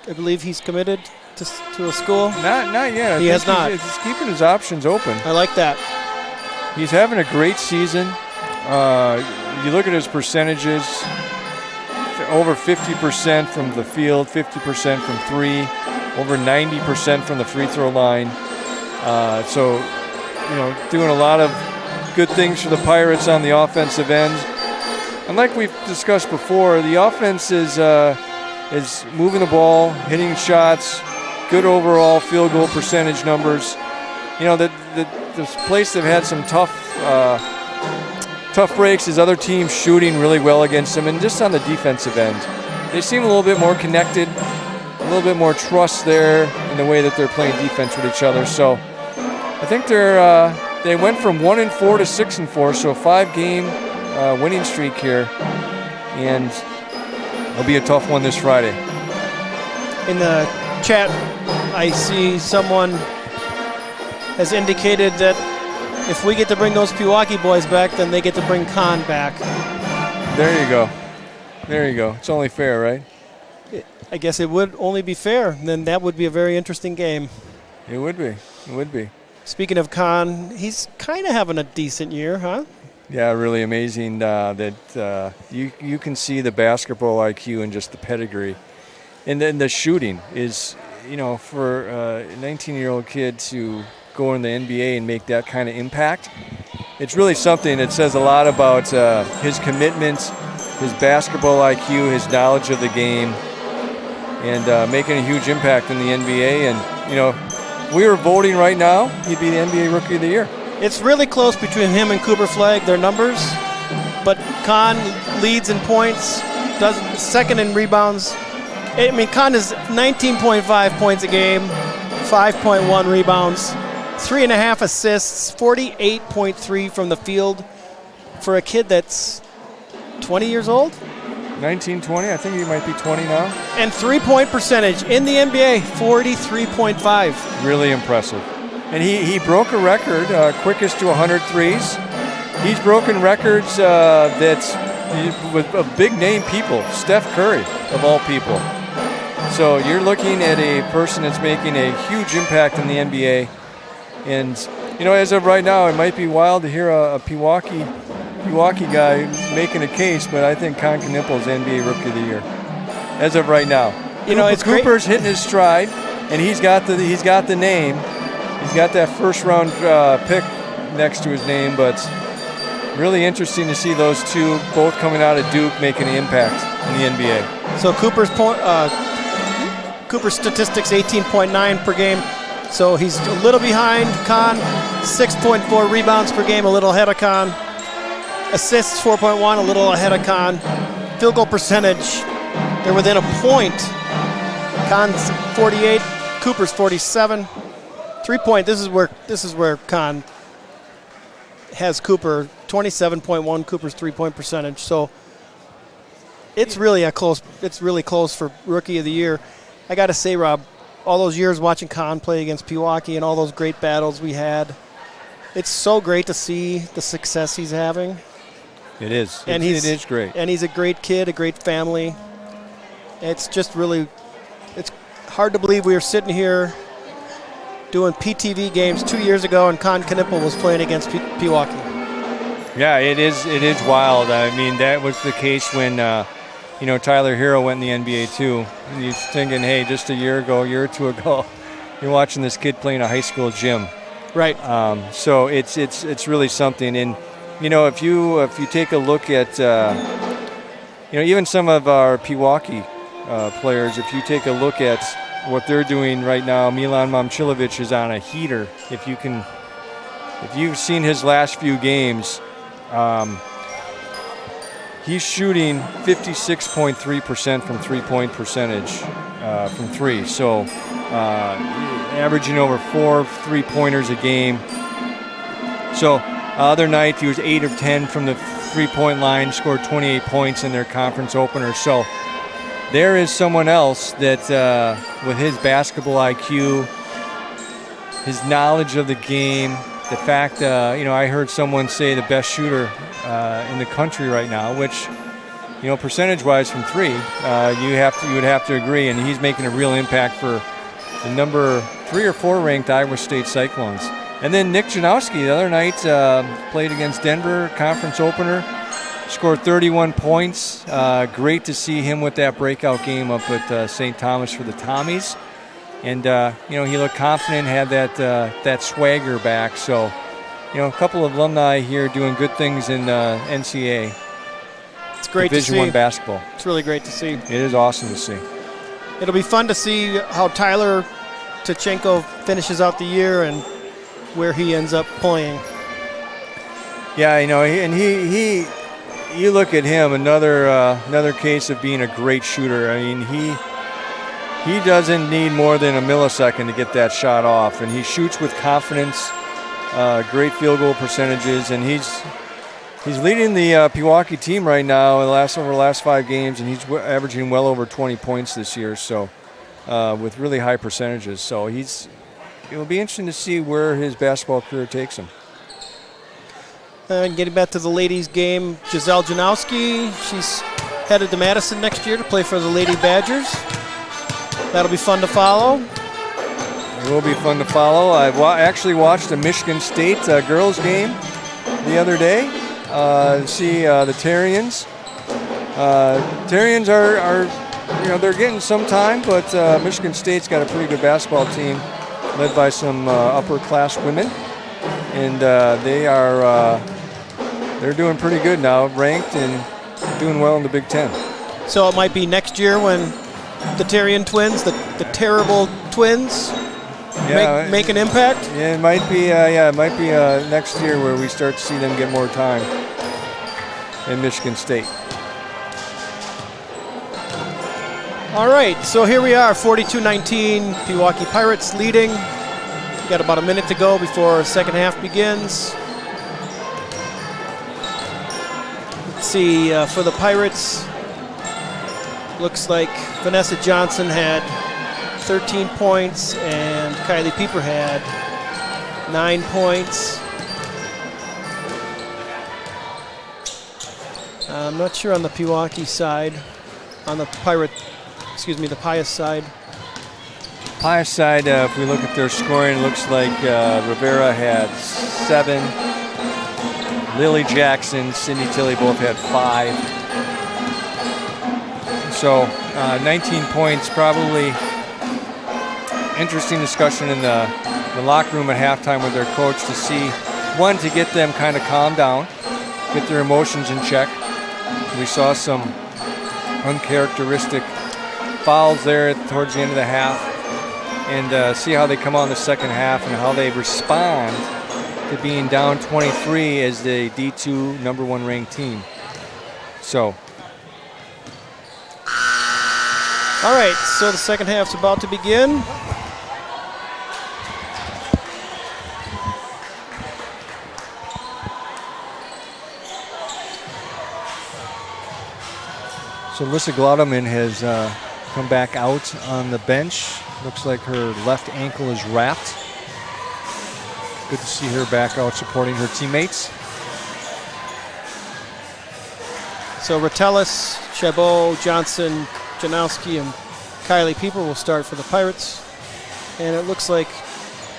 I believe he's committed to a school? Not yet. He has not. He's keeping his options open. I like that. He's having a great season. You look at his percentages, over 50% from the field, 50% from 3, over 90% from the free throw line. So, doing a lot of good things for the Pirates on the offensive end. And like we've discussed before, the offense is moving the ball, hitting shots, good overall field goal percentage numbers. The place they've had some tough breaks is other teams shooting really well against them, and just on the defensive end, they seem a little bit more connected, a little bit more trust there in the way that they're playing defense with each other. So I think they went from 1-4 to 6-4, so a 5-game winning streak here, and it'll be a tough one this Friday. In the chat, I see someone has indicated that if we get to bring those Pewaukee boys back, then they get to bring Kahn back. There you go. There you go. It's only fair, right? I guess it would only be fair. Then that would be a very interesting game. It would be. It would be. Speaking of Kahn, he's kind of having a decent year, huh? Yeah, really amazing that you can see the basketball IQ and just the pedigree. And then the shooting is, for a 19-year-old kid to go in the NBA and make that kind of impact, it's really something that says a lot about his commitment, his basketball IQ, his knowledge of the game, and making a huge impact in the NBA. And, if we were voting right now, he'd be the NBA Rookie of the Year. It's really close between him and Cooper Flagg, their numbers, but Kahn leads in points, does second in rebounds. Kahn is 19.5 points a game, 5.1 rebounds, 3.5 assists, 48.3 from the field for a kid that's 20 years old. 19, 20. I think he might be 20 now. And three-point percentage in the NBA, 43.5. Really impressive. And he broke a record, quickest to 100 threes. He's broken records that's with big-name people, Steph Curry, of all people. So you're looking at a person that's making a huge impact in the NBA. And, as of right now, it might be wild to hear a Pewaukee guy making a case, but I think Con Knippel's NBA Rookie of the Year, as of right now. It's Cooper's hitting his stride, and he's got the name. He's got that first-round pick next to his name, but really interesting to see those two both coming out of Duke making an impact in the NBA. So Cooper's statistics 18.9 per game. So he's a little behind Con. 6.4 rebounds per game, a little ahead of Con. Assists 4.1, a little ahead of Con. Field goal percentage, they're within a point. Con's 48, Cooper's 47. 3-point, this is where Con has Cooper 27.1, Cooper's 3-point percentage. So it's really close for Rookie of the Year. I got to say, Rob, all those years watching Con play against Pewaukee and all those great battles we had, it's so great to see the success he's having. It is. And it is great. And he's a great kid, a great family. It's just really, it's hard to believe we were sitting here doing PTV games 2 years ago and Con Knippel was playing against Pewaukee. Yeah, it is wild. I mean, that was the case when, Tyler Hero went in the NBA too. And you're thinking, hey, just a year or two ago, you're watching this kid play in a high school gym. Right. So it's really something. And, if you take a look at, even some of our Pewaukee players, if you take a look at what they're doing right now, Milan Momcilovic is on a heater. If you've seen his last few games, he's shooting 56.3% from three-point percentage from three. So averaging over 4 3-pointers a game. So other night he was 8 of 10 from the three-point line, scored 28 points in their conference opener. So there is someone else that with his basketball IQ, his knowledge of the game, the fact, I heard someone say the best shooter in the country right now, which, percentage-wise from three, you would have to agree, and he's making a real impact for the number 3 or 4 ranked Iowa State Cyclones. And then Nick Janowski the other night played against Denver, conference opener, scored 31 points. Great to see him with that breakout game up at St. Thomas for the Tommies. And, he looked confident, had that swagger back. So, a couple of alumni here doing good things in NCAA. It's great Division to see. I basketball. It's really great to see. It is awesome to see. It'll be fun to see how Tyler Tachenko finishes out the year and where he ends up playing. Yeah, he you look at him, another case of being a great shooter. I mean, he doesn't need more than a millisecond to get that shot off, and he shoots with confidence, great field goal percentages, and he's leading the Pewaukee team right now over the last 5 games, and he's averaging well over 20 points this year, so with really high percentages. So it will be interesting to see where his basketball career takes him. And getting back to the ladies' game, Giselle Janowski, she's headed to Madison next year to play for the Lady Badgers. That'll be fun to follow. It will be fun to follow. I actually watched the Michigan State girls game the other day. See the Terrians. Terrians are they're getting some time, but Michigan State's got a pretty good basketball team led by some upper-class women, and they're doing pretty good now, ranked and doing well in the Big Ten. So it might be next year when the Terrian twins, the terrible twins, make an impact? Yeah, it might be. Next year where we start to see them get more time in Michigan State. All right, so here we are, 42-19, Pewaukee Pirates leading. We got about a minute to go before the second half begins. Let's see, for the Pirates, Looks like Vanessa Johnson had 13 points and Kylie Pieper had 9 points. I'm not sure on the Pewaukee side, on the the Pius side. Pius side, if we look at their scoring, it looks like Rivera had 7. Lily Jackson, Sydney Tilley both had 5. So 19 points, probably interesting discussion in the locker room at halftime with their coach to see, one, to get them kind of calm down, get their emotions in check. We saw some uncharacteristic fouls there towards the end of the half, and see how they come on the second half and how they respond to being down 23 as the D2 number 1 ranked team. So. All right, so the second half's about to begin. So Alyssa Glaudeman has come back out on the bench. Looks like her left ankle is wrapped. Good to see her back out supporting her teammates. So Ratellis, Chabot, Johnson, Janowski, and Kylie Pieper will start for the Pirates. And it looks like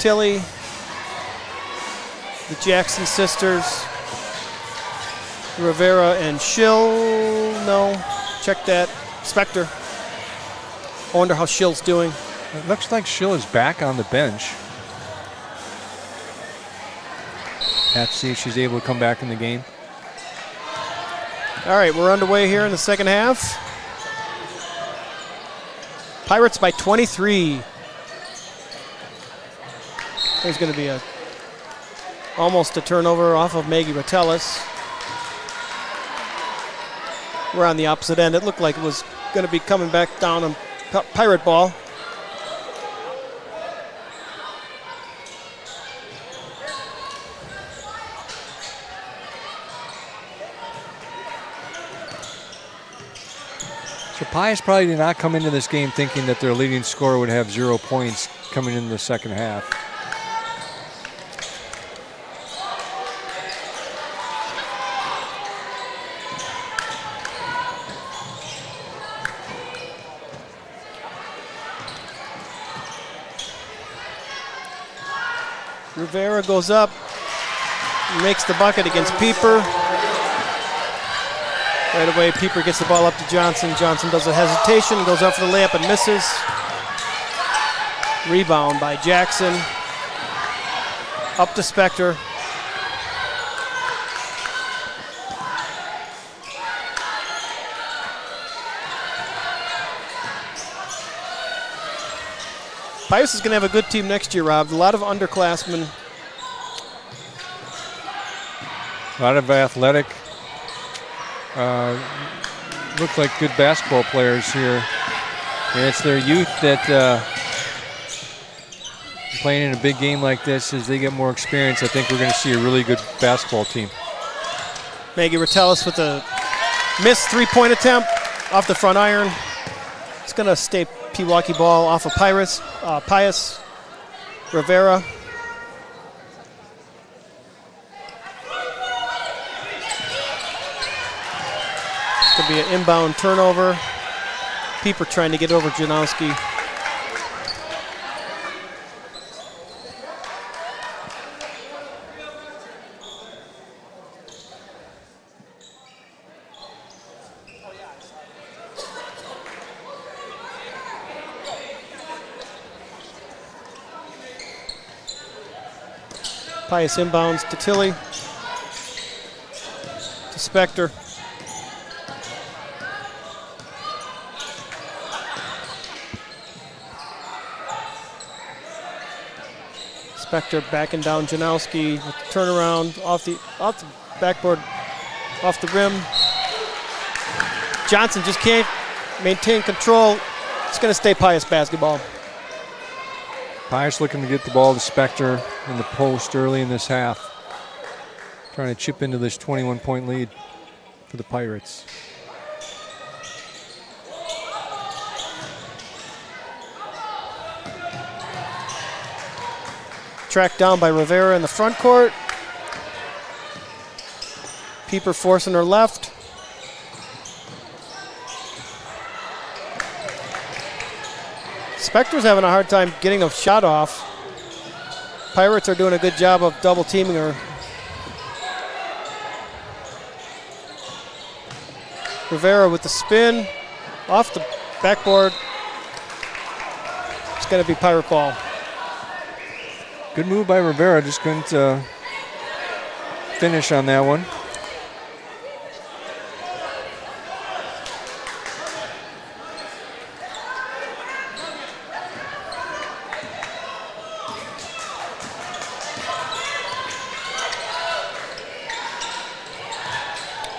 Tilley, the Jackson sisters, Rivera and Schill, no, check that, Spector. I wonder how Schill's doing. It looks like Schill is back on the bench. Have to see if she's able to come back in the game. All right, we're underway here in the second half. Pirates by 23. There's going to be almost a turnover off of Maggie Ratellis. We're on the opposite end. It looked like it was going to be coming back down on Pirate ball. So Pius probably did not come into this game thinking that their leading scorer would have 0 points coming into the second half. Rivera goes up, makes the bucket against Pieper. Right away, Pieper gets the ball up to Johnson. Johnson does a hesitation, goes up for the layup and misses. Rebound by Jackson. Up to Spector. Pius is going to have a good team next year, Rob. A lot of underclassmen. A lot of athletic, look like good basketball players here. And it's their youth that playing in a big game like this, as they get more experience, I think we're going to see a really good basketball team. Maggie Ratellis with a missed three-point attempt off the front iron. It's going to stay Pewaukee ball off of Pius. Rivera. It's going to be an inbound turnover. Pieper trying to get over Janowski. Pius inbounds to Tilley, to Spector. Spector backing down Janowski with the turnaround off the backboard, off the rim. Johnson just can't maintain control. It's going to stay Pius basketball. Pius looking to get the ball to Spector in the post early in this half. Trying to chip into this 21-point lead for the Pirates. Tracked down by Rivera in the front court. Pieper forcing her left. Spector's having a hard time getting a shot off. Pirates are doing a good job of double teaming her. Rivera with the spin. Off the backboard. It's going to be Pirate ball. Good move by Rivera, just couldn't finish on that one.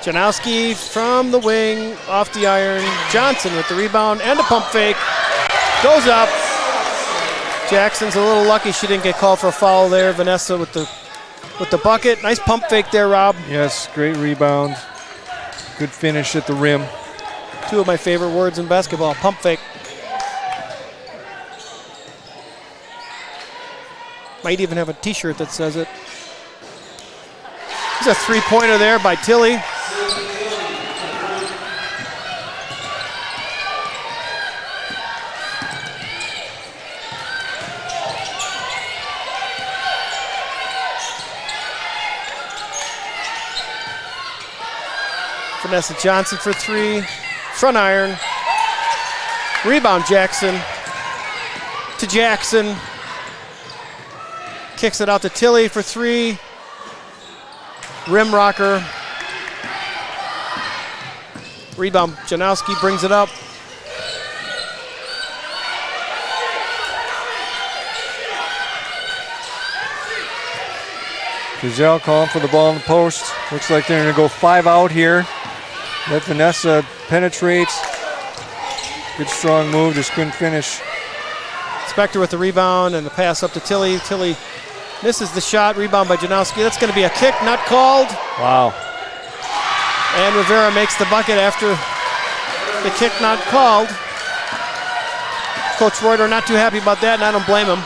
Janowski from the wing, off the iron. Johnson with the rebound and a pump fake. Goes up. Jackson's a little lucky she didn't get called for a foul there. Vanessa with the bucket. Nice pump fake there, Rob. Yes, great rebound. Good finish at the rim. Two of my favorite words in basketball, pump fake. Might even have a t-shirt that says it. There's a three-pointer there by Tilly. Vanessa Johnson for three. Front iron. Rebound Jackson. To Jackson. Kicks it out to Tilly for three. Rim rocker. Rebound Janowski brings it up. Giselle calling for the ball in the post. Looks like they're going to go 5 out here. Let Vanessa penetrates. Good strong move, just couldn't finish. Spector with the rebound and the pass up to Tilly. Tilly misses the shot, rebound by Janowski. That's going to be a kick, not called. Wow. And Rivera makes the bucket after the kick not called. Coach Reuter not too happy about that, and I don't blame him.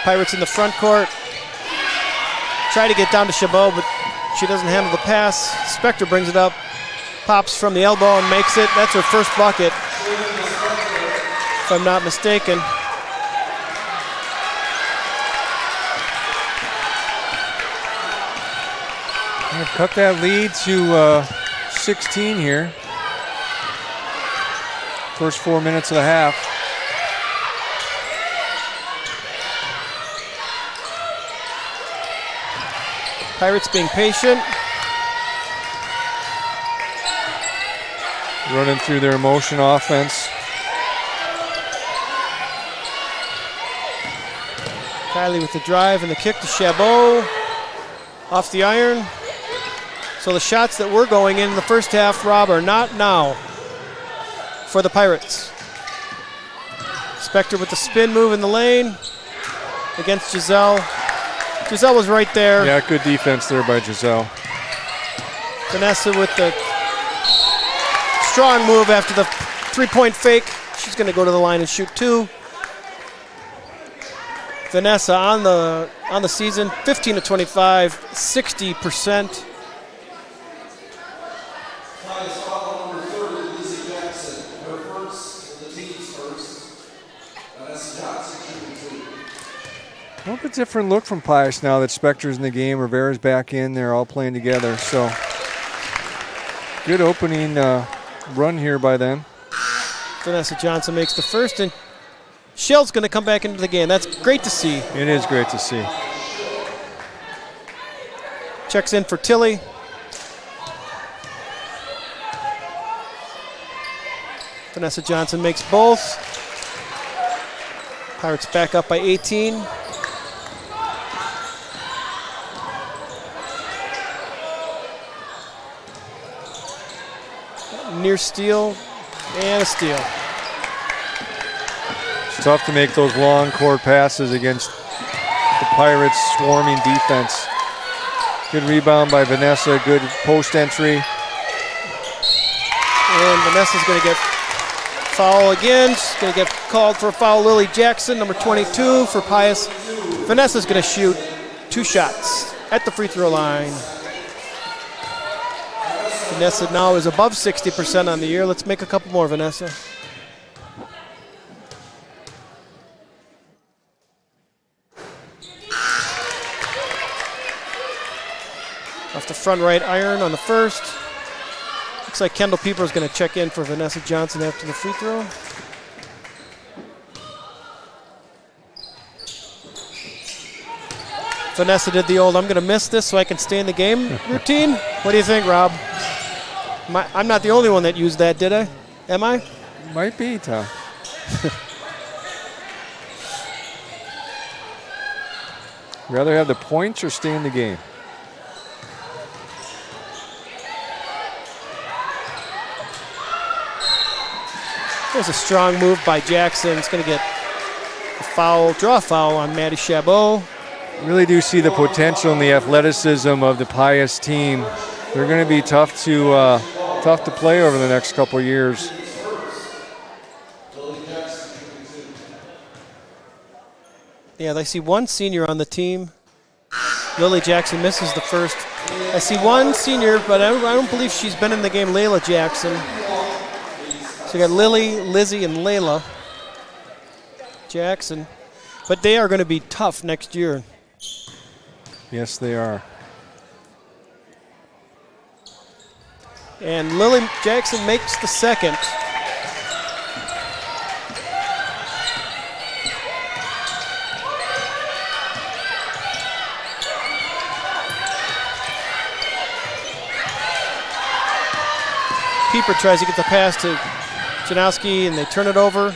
Pirates in the front court. Try to get down to Chabot, but she doesn't handle the pass. Spector brings it up, pops from the elbow and makes it. That's her first bucket, if I'm not mistaken. They've cut that lead to 16 here. First 4 minutes of the half. Pirates being patient. Running through their motion offense. Kylie with the drive and the kick to Chabot. Off the iron. So the shots that were going in the first half, Rob, are not now for the Pirates. Spector with the spin move in the lane against Giselle. Giselle was right there. Yeah, good defense there by Giselle. Vanessa with the strong move after the three-point fake. She's going to go to the line and shoot two. Vanessa on the season, 15 to 25, 60%. A little bit different look from Pius now that Spector's in the game. Rivera's back in. They're all playing together. So good opening run here by them. Vanessa Johnson makes the first, and Shell's going to come back into the game. That's great to see. It is great to see. Checks in for Tilly. Vanessa Johnson makes both. Pirates back up by 18. Near steal and a steal. It's tough to make those long court passes against the Pirates' swarming defense. Good rebound by Vanessa, good post entry. And Vanessa's going to get Foul again. She's going to get called for a foul. Lily Jackson, number 22 for Pius. Vanessa's going to shoot 2 shots at the free throw line. Vanessa now is above 60% on the year. Let's make a couple more, Vanessa. Off the front right iron on the first. Looks like Kendall Pieper is going to check in for Vanessa Johnson after the free throw. Vanessa did the old, I'm going to miss this so I can stay in the game routine. What do you think, Rob? I'm not the only one that used that, did I? Am I? Might be, Tom. Rather have the points or stay in the game? There's a strong move by Jackson. It's going to get a foul, draw a foul on Maddie Chabot. Really do see the potential and the athleticism of the Pius team. They're going to be tough to play over the next couple of years. Yeah, I see one senior on the team. Lily Jackson misses the first. I see one senior, but I don't believe she's been in the game, Layla Jackson. So you got Lily, Lizzie, and Layla Jackson. But they are going to be tough next year. Yes, they are. And Lily Jackson makes the second. Pieper tries to get the pass to Janowski, and they turn it over.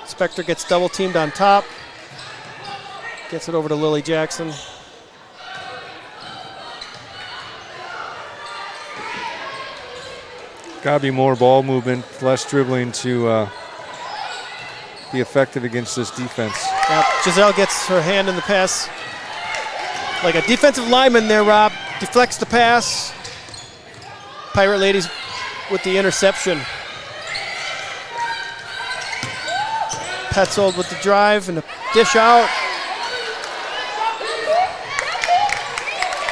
Spector gets double teamed on top. Gets it over to Lily Jackson. Got to be more ball movement, less dribbling to be effective against this defense. Yep. Giselle gets her hand in the pass. Like a defensive lineman there, Rob. Deflects the pass. Pirate ladies with the interception. Petzold with the drive and a dish out.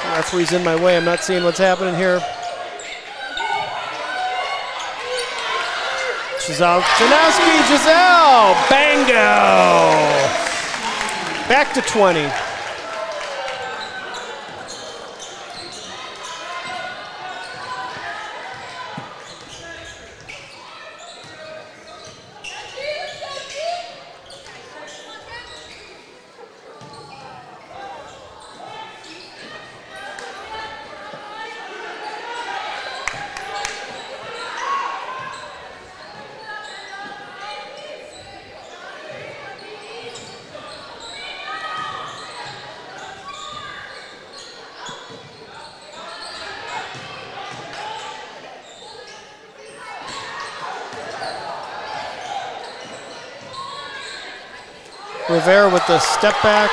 The referee's in my way. I'm not seeing what's happening here. Giselle Janowski, Giselle, bango! Back to 20. Rivera with the step back,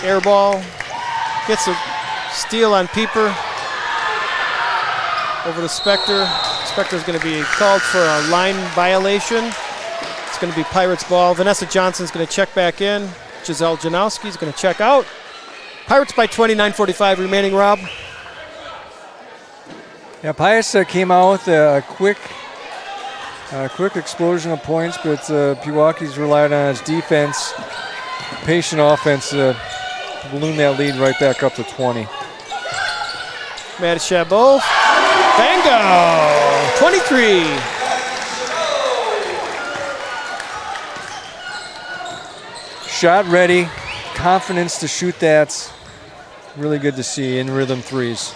air ball, gets a steal on Pieper, over to Spector. Spector's going to be called for a line violation. It's going to be Pirates ball. Vanessa Johnson's going to check back in. Giselle Janowski's going to check out. Pirates by 29:45 remaining, Rob. Yeah, Pius came out with a quick explosion of points, but Pewaukee's relied on his defense, patient offense to balloon that lead right back up to 20. Maddie Chabot, bango, 23. Shot ready, confidence to shoot that. Really good to see in rhythm threes.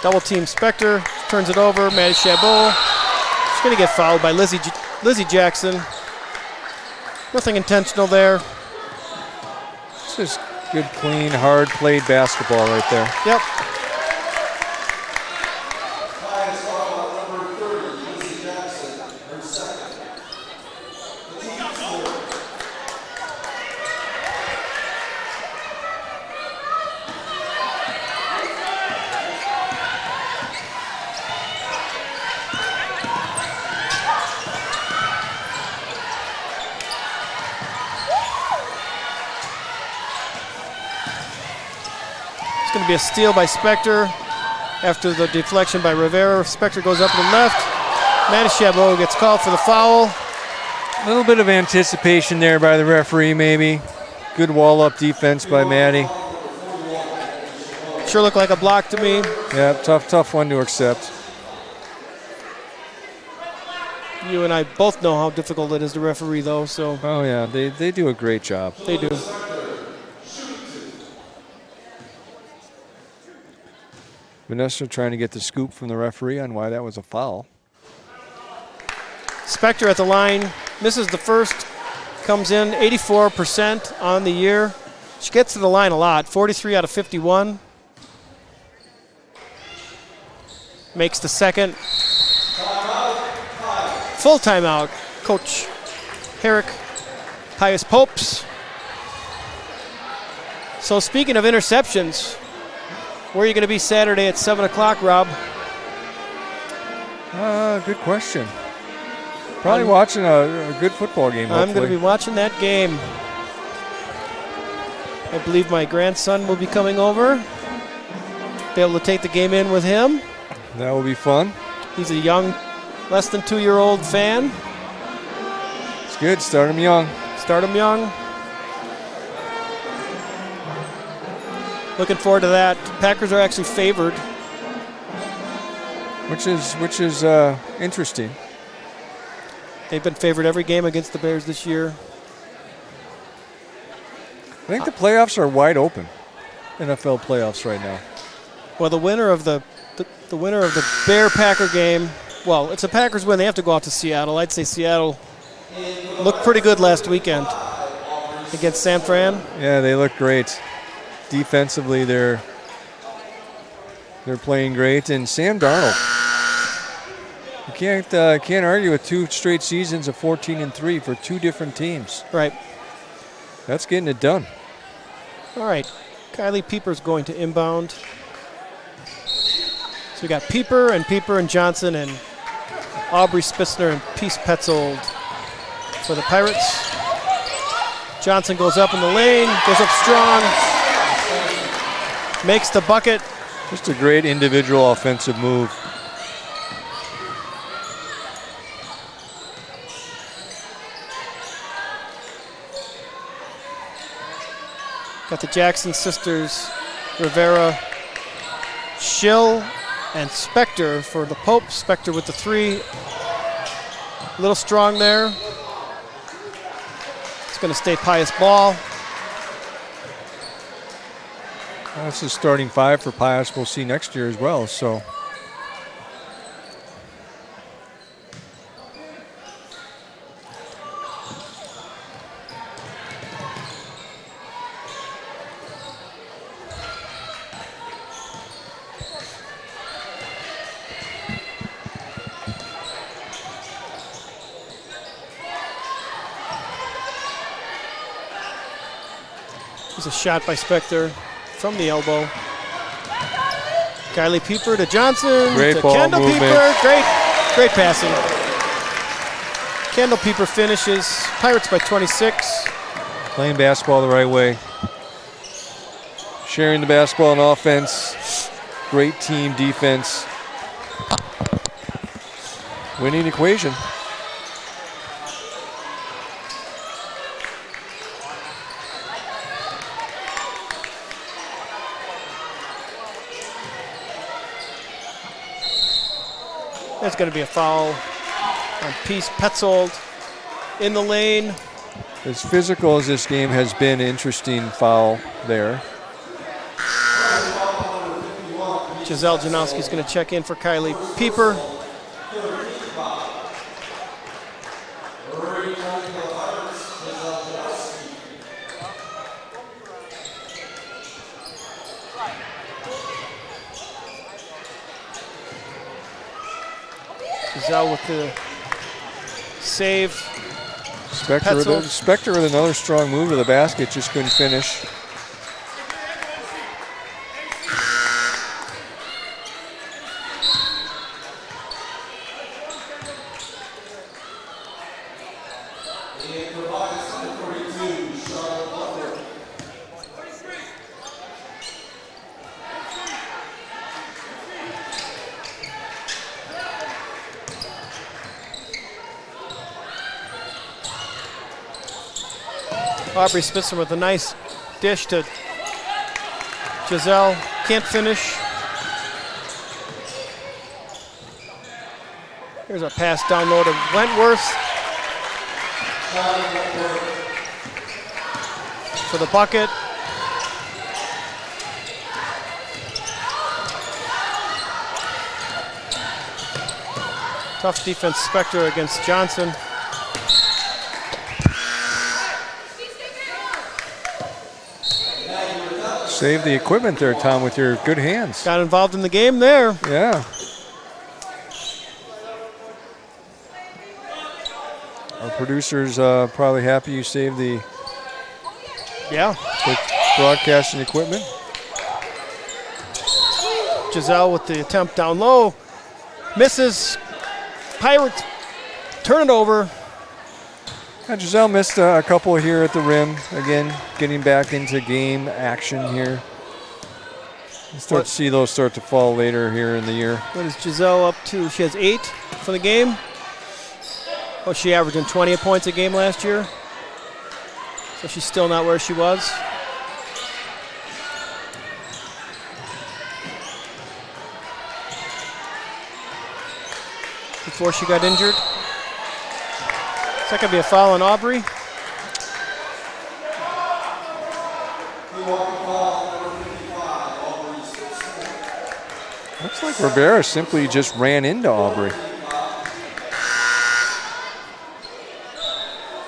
Double team Spector, turns it over, Maddie Chabot. She's going to get fouled by Lizzie Jackson. Nothing intentional there. It's just good, clean, hard played basketball right there. Yep. going to be a steal by Spector after the deflection by Rivera. Spector goes up to the left. Manischabo gets called for the foul. A little bit of anticipation there by the referee, maybe. Good wall-up defense by Matty. Sure looked like a block to me. Yeah, tough one to accept. You and I both know how difficult it is to referee, though, so. Oh, yeah, they do a great job. They do. Vanessa trying to get the scoop from the referee on why that was a foul. Spector at the line, misses the first, comes in 84% on the year. She gets to the line a lot, 43 out of 51. Makes the second. Full timeout, Coach Herrick, Pius Popes. So speaking of interceptions, where are you going to be Saturday at 7 o'clock, Rob? Good question. Probably watching a good football game, hopefully. I'm going to be watching that game. I believe my grandson will be coming over. Be able to take the game in with him. That will be fun. He's a young, less than 2-year-old fan. It's good. Start him young. Start him young. Looking forward to that. Packers are actually favored. Which is interesting. They've been favored every game against the Bears this year. I think the playoffs are wide open. NFL playoffs right now. Well, the winner of the Bear-Packer game, well, it's a Packers win. They have to go out to Seattle. I'd say Seattle looked pretty good last weekend against San Fran. Yeah, they look great. Defensively, they're playing great. And Sam Darnold, you can't argue with 2 straight seasons of 14-3 for 2 different teams. Right. That's getting it done. All right. Kylie Pieper's going to inbound. So we got Pieper and Johnson and Aubrey Spitzner and Peace Petzold for the Pirates. Johnson goes up in the lane, goes up strong, makes the bucket. Just a great individual offensive move. Got the Jackson sisters, Rivera, Schill, and Spector for the Pope. Spector with the 3. A little strong there. It's going to stay Pius ball. That's the starting 5 for Pius. We'll see next year as well. So. There's a shot by Spector from the elbow. Kylie Pieper to Johnson. Great to ball Kendall movement. Pieper. Great passing. Kendall Pieper finishes. Pirates by 26. Playing basketball the right way. Sharing the basketball on offense. Great team defense. Winning equation. There's going to be a foul on Peace Petzold in the lane. As physical as this game has been, interesting foul there. Giselle Janowski's going to check in for Kylie Pieper. Giselle with the save. Spector with another strong move to the basket, just couldn't finish. Aubrey Spitzer with a nice dish to Giselle. Can't finish. Here's a pass down low to Wentworth. For the bucket. Tough defense, Spector against Johnson. Save the equipment there, Tom, with your good hands. Got involved in the game there. Yeah. Our producer's probably happy you saved the broadcasting equipment. Giselle with the attempt down low. Misses. Pirates turn it over. And Giselle missed a couple here at the rim. Again, getting back into game action here. You start to see those start to fall later here in the year. What is Giselle up to? She has 8 for the game. Oh, she averaging 20 points a game last year. So she's still not where she was. Before she got injured. Is that going to be a foul on Aubrey? Looks like Rivera simply just ran into Aubrey.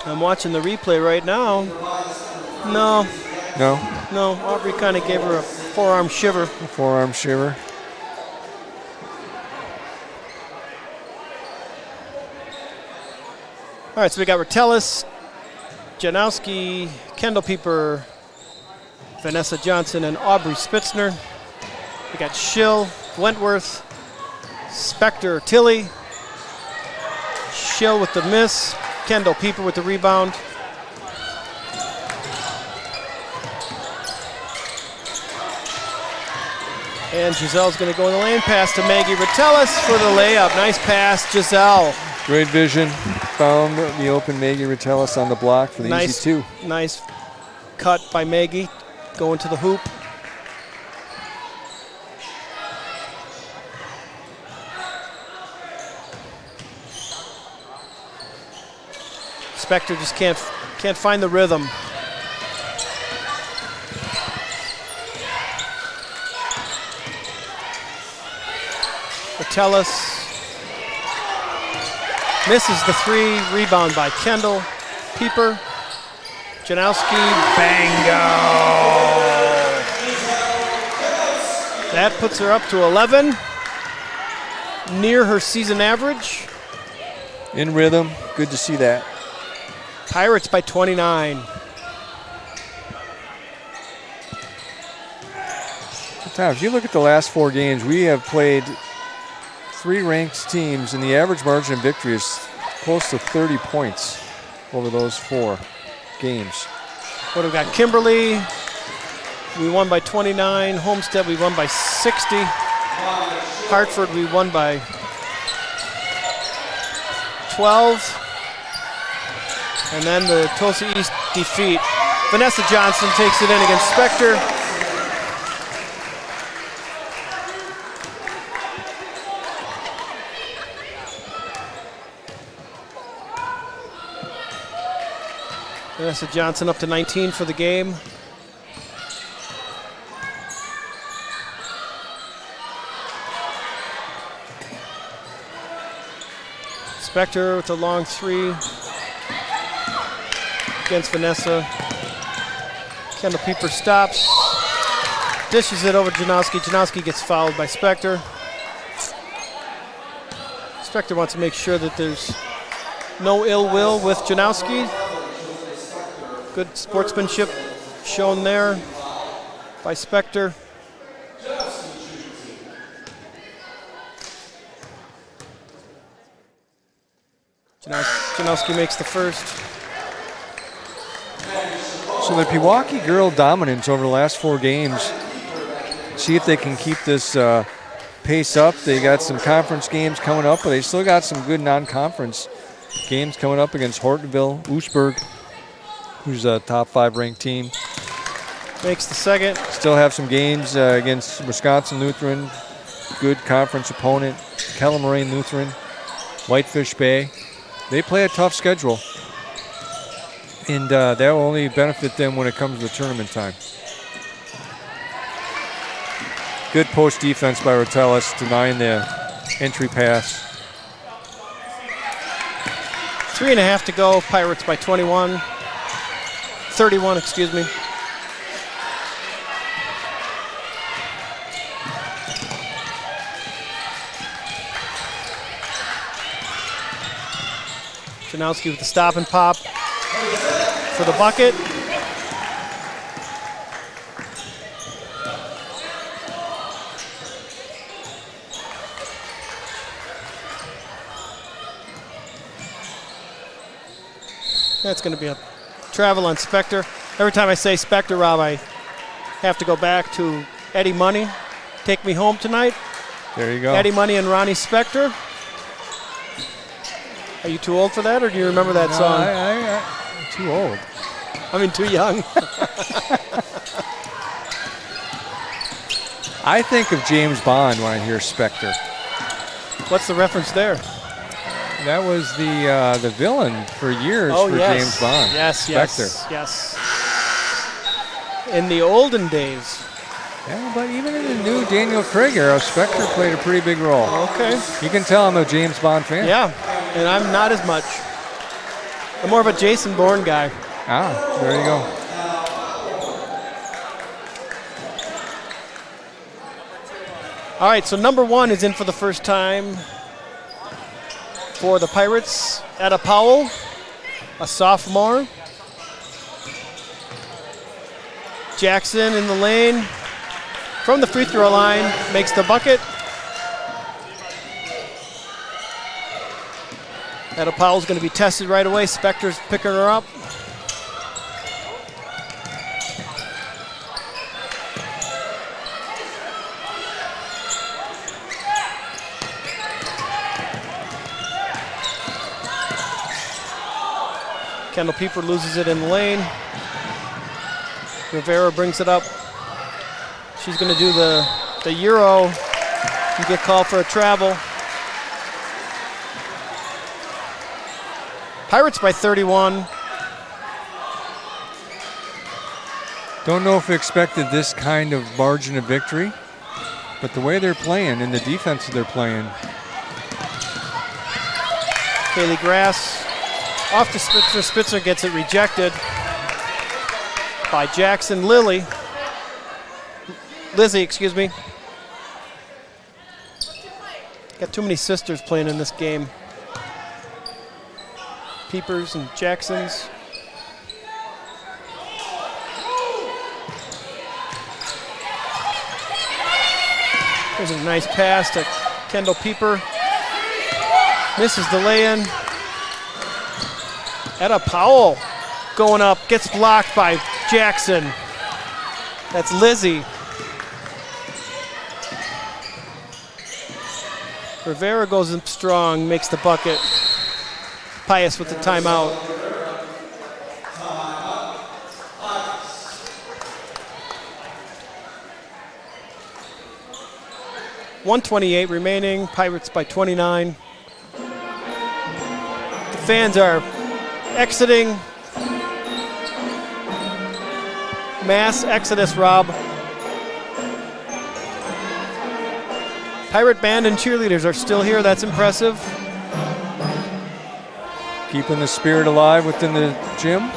I'm watching the replay right now. No, Aubrey kind of gave her a forearm shiver. Forearm shiver. All right, so we got Ratellis, Janowski, Kendall Pieper, Vanessa Johnson, and Aubrey Spitzner. We got Schill, Wentworth, Spector, Tilley, Schill with the miss, Kendall Pieper with the rebound. And Giselle's going to go in the lane, pass to Maggie Ratellis for the layup. Nice pass, Giselle. Great vision. Found the open Maggie Ratellis on the block for the easy 2. Nice cut by Maggie, going to the hoop. Spector just can't find the rhythm. Ratellis misses the 3, rebound by Kendall Pieper. Janowski, bango! That puts her up to 11, near her season average. In rhythm, good to see that. Pirates by 29. Tom, if you look at the last 4 games, we have played 3 ranked teams, and the average margin of victory is close to 30 points over those 4 games. What have we got? Kimberly, we won by 29. Homestead, we won by 60. Hartford, we won by 12. And then the Tulsa East defeat. Vanessa Johnson takes it in against Spector. Vanessa Johnson up to 19 for the game. Spector with a long 3 against Vanessa. Kendall Pieper stops, dishes it over to Janowski. Janowski gets fouled by Spector. Spector wants to make sure that there's no ill will with Janowski. Good sportsmanship shown there by Spector. Janowski makes the first. So the Pewaukee girl dominance over the last 4 games. See if they can keep this pace up. They got some conference games coming up, but they still got some good non-conference games coming up against Hortonville, Oostburg, who's a top 5 ranked team. Makes the second. Still have some games against Wisconsin Lutheran, good conference opponent, Keller Moraine Lutheran, Whitefish Bay. They play a tough schedule, and that will only benefit them when it comes to the tournament time. Good post defense by Rotellis, denying the entry pass. 3.5 to go. Pirates by 31. 31, excuse me. Janowski with the stop and pop for the bucket. That's going to be a travel on Spector. Every time I say Spector, Rob, I have to go back to Eddie Money. Take Me Home Tonight. There you go. Eddie Money and Ronnie Spector. Are you too old for that, or do you remember that song? I'm too old. I mean, too young. I think of James Bond when I hear Spector. What's the reference there? That was the villain for years for yes. James Bond. Yes, Spector. yes. In the olden days. Yeah, but even in the new Daniel Craig era, Spector played a pretty big role. Okay. You can tell I'm a James Bond fan. Yeah, and I'm not as much. I'm more of a Jason Bourne guy. Ah, there you go. All right, so number 1 is in for the first time for the Pirates. Etta Powell, a sophomore. Jackson in the lane. From the free throw line, makes the bucket. Etta Powell's going to be tested right away. Spector's picking her up. Kendall Pieper loses it in the lane. Rivera brings it up. She's going to do the Euro and get called for a travel. Pirates by 31. Don't know if we expected this kind of margin of victory, but the way they're playing and the defense they're playing. Kaylee Grass off to Spitzer. Spitzer gets it rejected by Jackson Lizzie, excuse me. Got too many sisters playing in this game. Peepers and Jacksons. There's a nice pass to Kendall Pieper. Misses the lay-in. Etta Powell going up, gets blocked by Jackson. That's Lizzie. Rivera goes in strong, makes the bucket. Pius with the timeout. .128 remaining, Pirates by 29. The fans are exiting. Mass exodus, Rob. Pirate band and cheerleaders are still here. That's impressive. Keeping the spirit alive within the gym.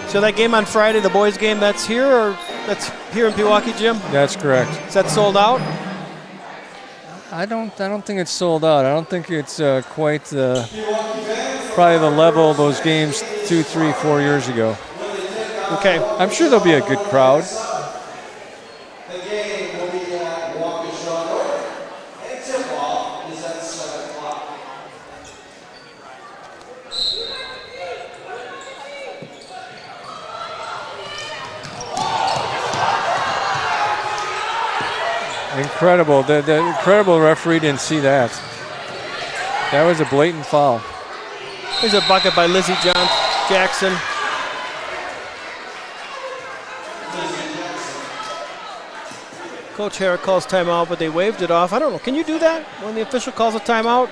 So that game on Friday, the boys' game, that's here, or that's here in Pewaukee, Jim? That's correct. Is that sold out? I don't think it's sold out. I don't think it's quite probably the level of those games 2, 3, 4 years ago. Okay. I'm sure there'll be a good crowd. The game will be at Waukesha North, and tip-off is at 7 o'clock. incredible. The incredible referee didn't see that. That was a blatant foul. There's a bucket by Lizzie Jackson. Coach Herrick calls timeout, but they waved it off. I don't know. Can you do that when the official calls a timeout?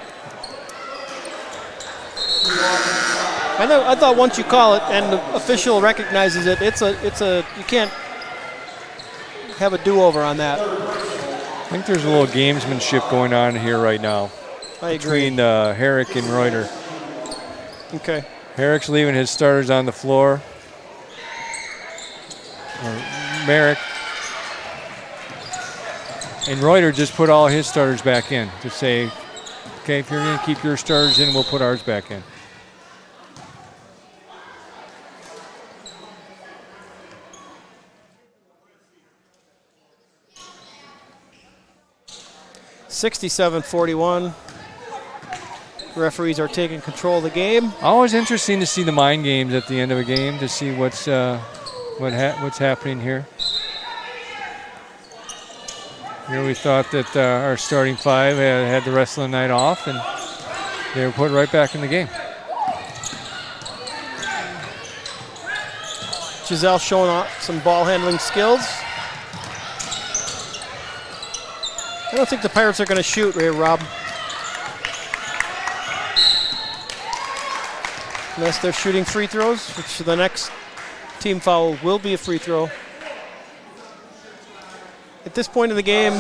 I thought once you call it and the official recognizes it, you can't have a do-over on that. I think there's a little gamesmanship going on here right now. I agree. Between Herrick and Reuter. Okay. Herrick's leaving his starters on the floor. Merrick. And Reuter just put all his starters back in to say, okay, if you're going to keep your starters in, we'll put ours back in. (67-41). Referees are taking control of the game. Always interesting to see the mind games at the end of a game to see what's happening here. Here we thought that our starting five had the rest of the night off, and they were put right back in the game. Giselle showing off some ball handling skills. I don't think the Pirates are going to shoot here, Rob. Unless they're shooting free throws, which the next team foul will be a free throw. At this point in the game,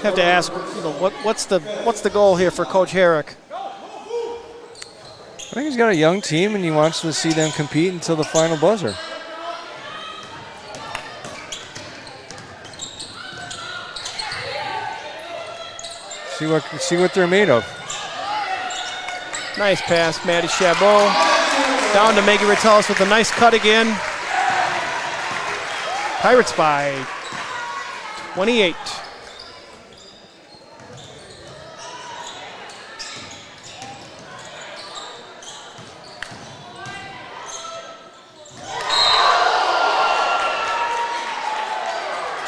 have to ask, what's the goal here for Coach Herrick? I think he's got a young team, and he wants to see them compete until the final buzzer. See what they're made of. Nice pass, Maddie Chabot. Down to Maggie Ratellis with a nice cut again. Pirates by 28.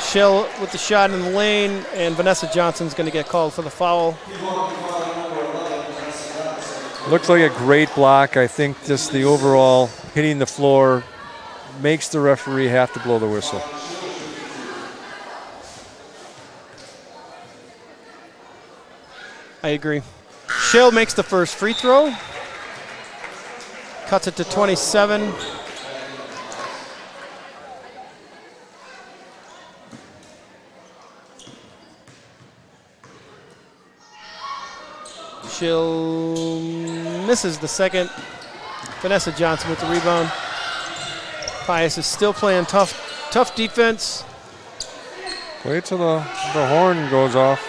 Shell with the shot in the lane, and Vanessa Johnson's going to get called for the foul. Looks like a great block. I think just the overall hitting the floor makes the referee have to blow the whistle. I agree. Shell makes the first free throw. Cuts it to 27. Shell misses the second. Vanessa Johnson with the rebound. Pius is still playing tough defense. Wait till the horn goes off.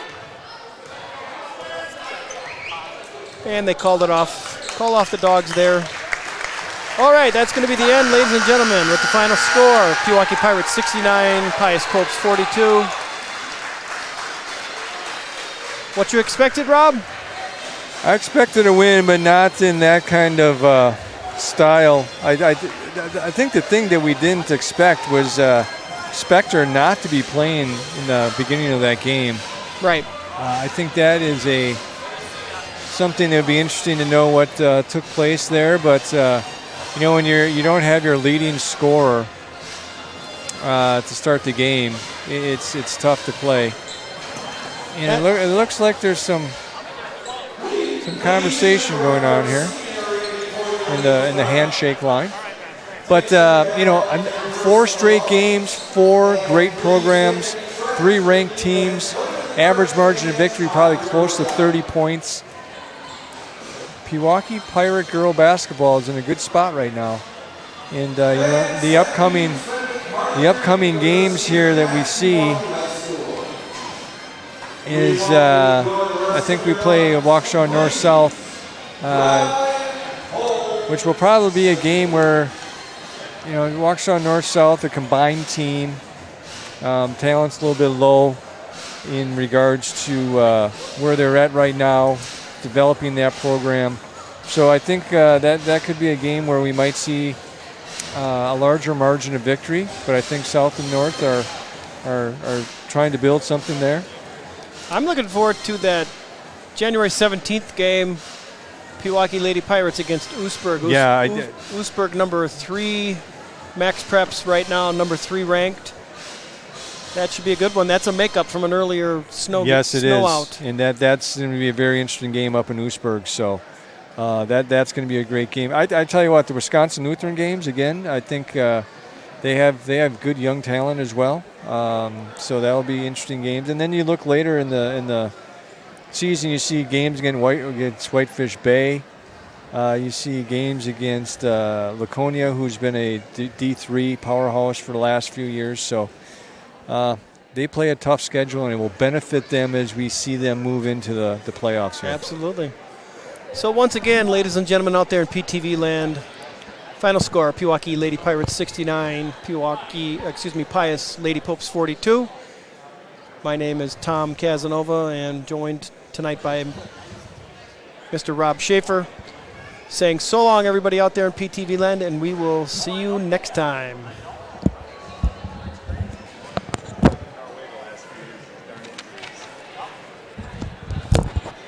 And they called it off. Call off the dogs there. All right, that's going to be the end, ladies and gentlemen, with the final score. Pewaukee Pirates 69, Pius Copes 42. What you expected, Rob? I expected a win, but not in that kind of style. I think the thing that we didn't expect was Spector not to be playing in the beginning of that game. Right. I think that is something that would be interesting to know what took place there. But when you don't have your leading scorer to start the game, it's tough to play. And it looks like there's some conversation going on here in the handshake line. But 4 straight games, 4 great programs, 3 ranked teams, average margin of victory probably close to 30 points. Pewaukee Pirate girl basketball is in a good spot right now, and the upcoming games here that we see is I think we play Waukesha North-South, which will probably be a game where Waukesha North-South, a combined team, talent's a little bit low in regards to where they're at right now, developing that program. So I think that could be a game where we might see a larger margin of victory, but I think South and North are trying to build something there? I'm looking forward to that January 17th game, Pewaukee Lady Pirates against Oostburg. Yeah, I did. Oostburg number 3, Max Preps right now number 3 ranked. That should be a good one. That's a makeup from an earlier snow Yes, it is. out. And that's going to be a very interesting game up in Oostburg. So that's going to be a great game. I tell you what, the Wisconsin Lutheran games, again, I think they have good young talent as well. So that'll be interesting games. And then you look later in the season, you see games against Whitefish Bay. You see games against Laconia, who's been a D3 powerhouse for the last few years. So they play a tough schedule, and it will benefit them as we see them move into the playoffs here. Absolutely. So once again, ladies and gentlemen out there in PTV land, final score, Pewaukee Lady Pirates 69, Pius Lady Popes 42. My name is Tom Casanova, and joined tonight by Mr. Rob Schaefer, saying so long, everybody out there in PTV land, and we will see you next time.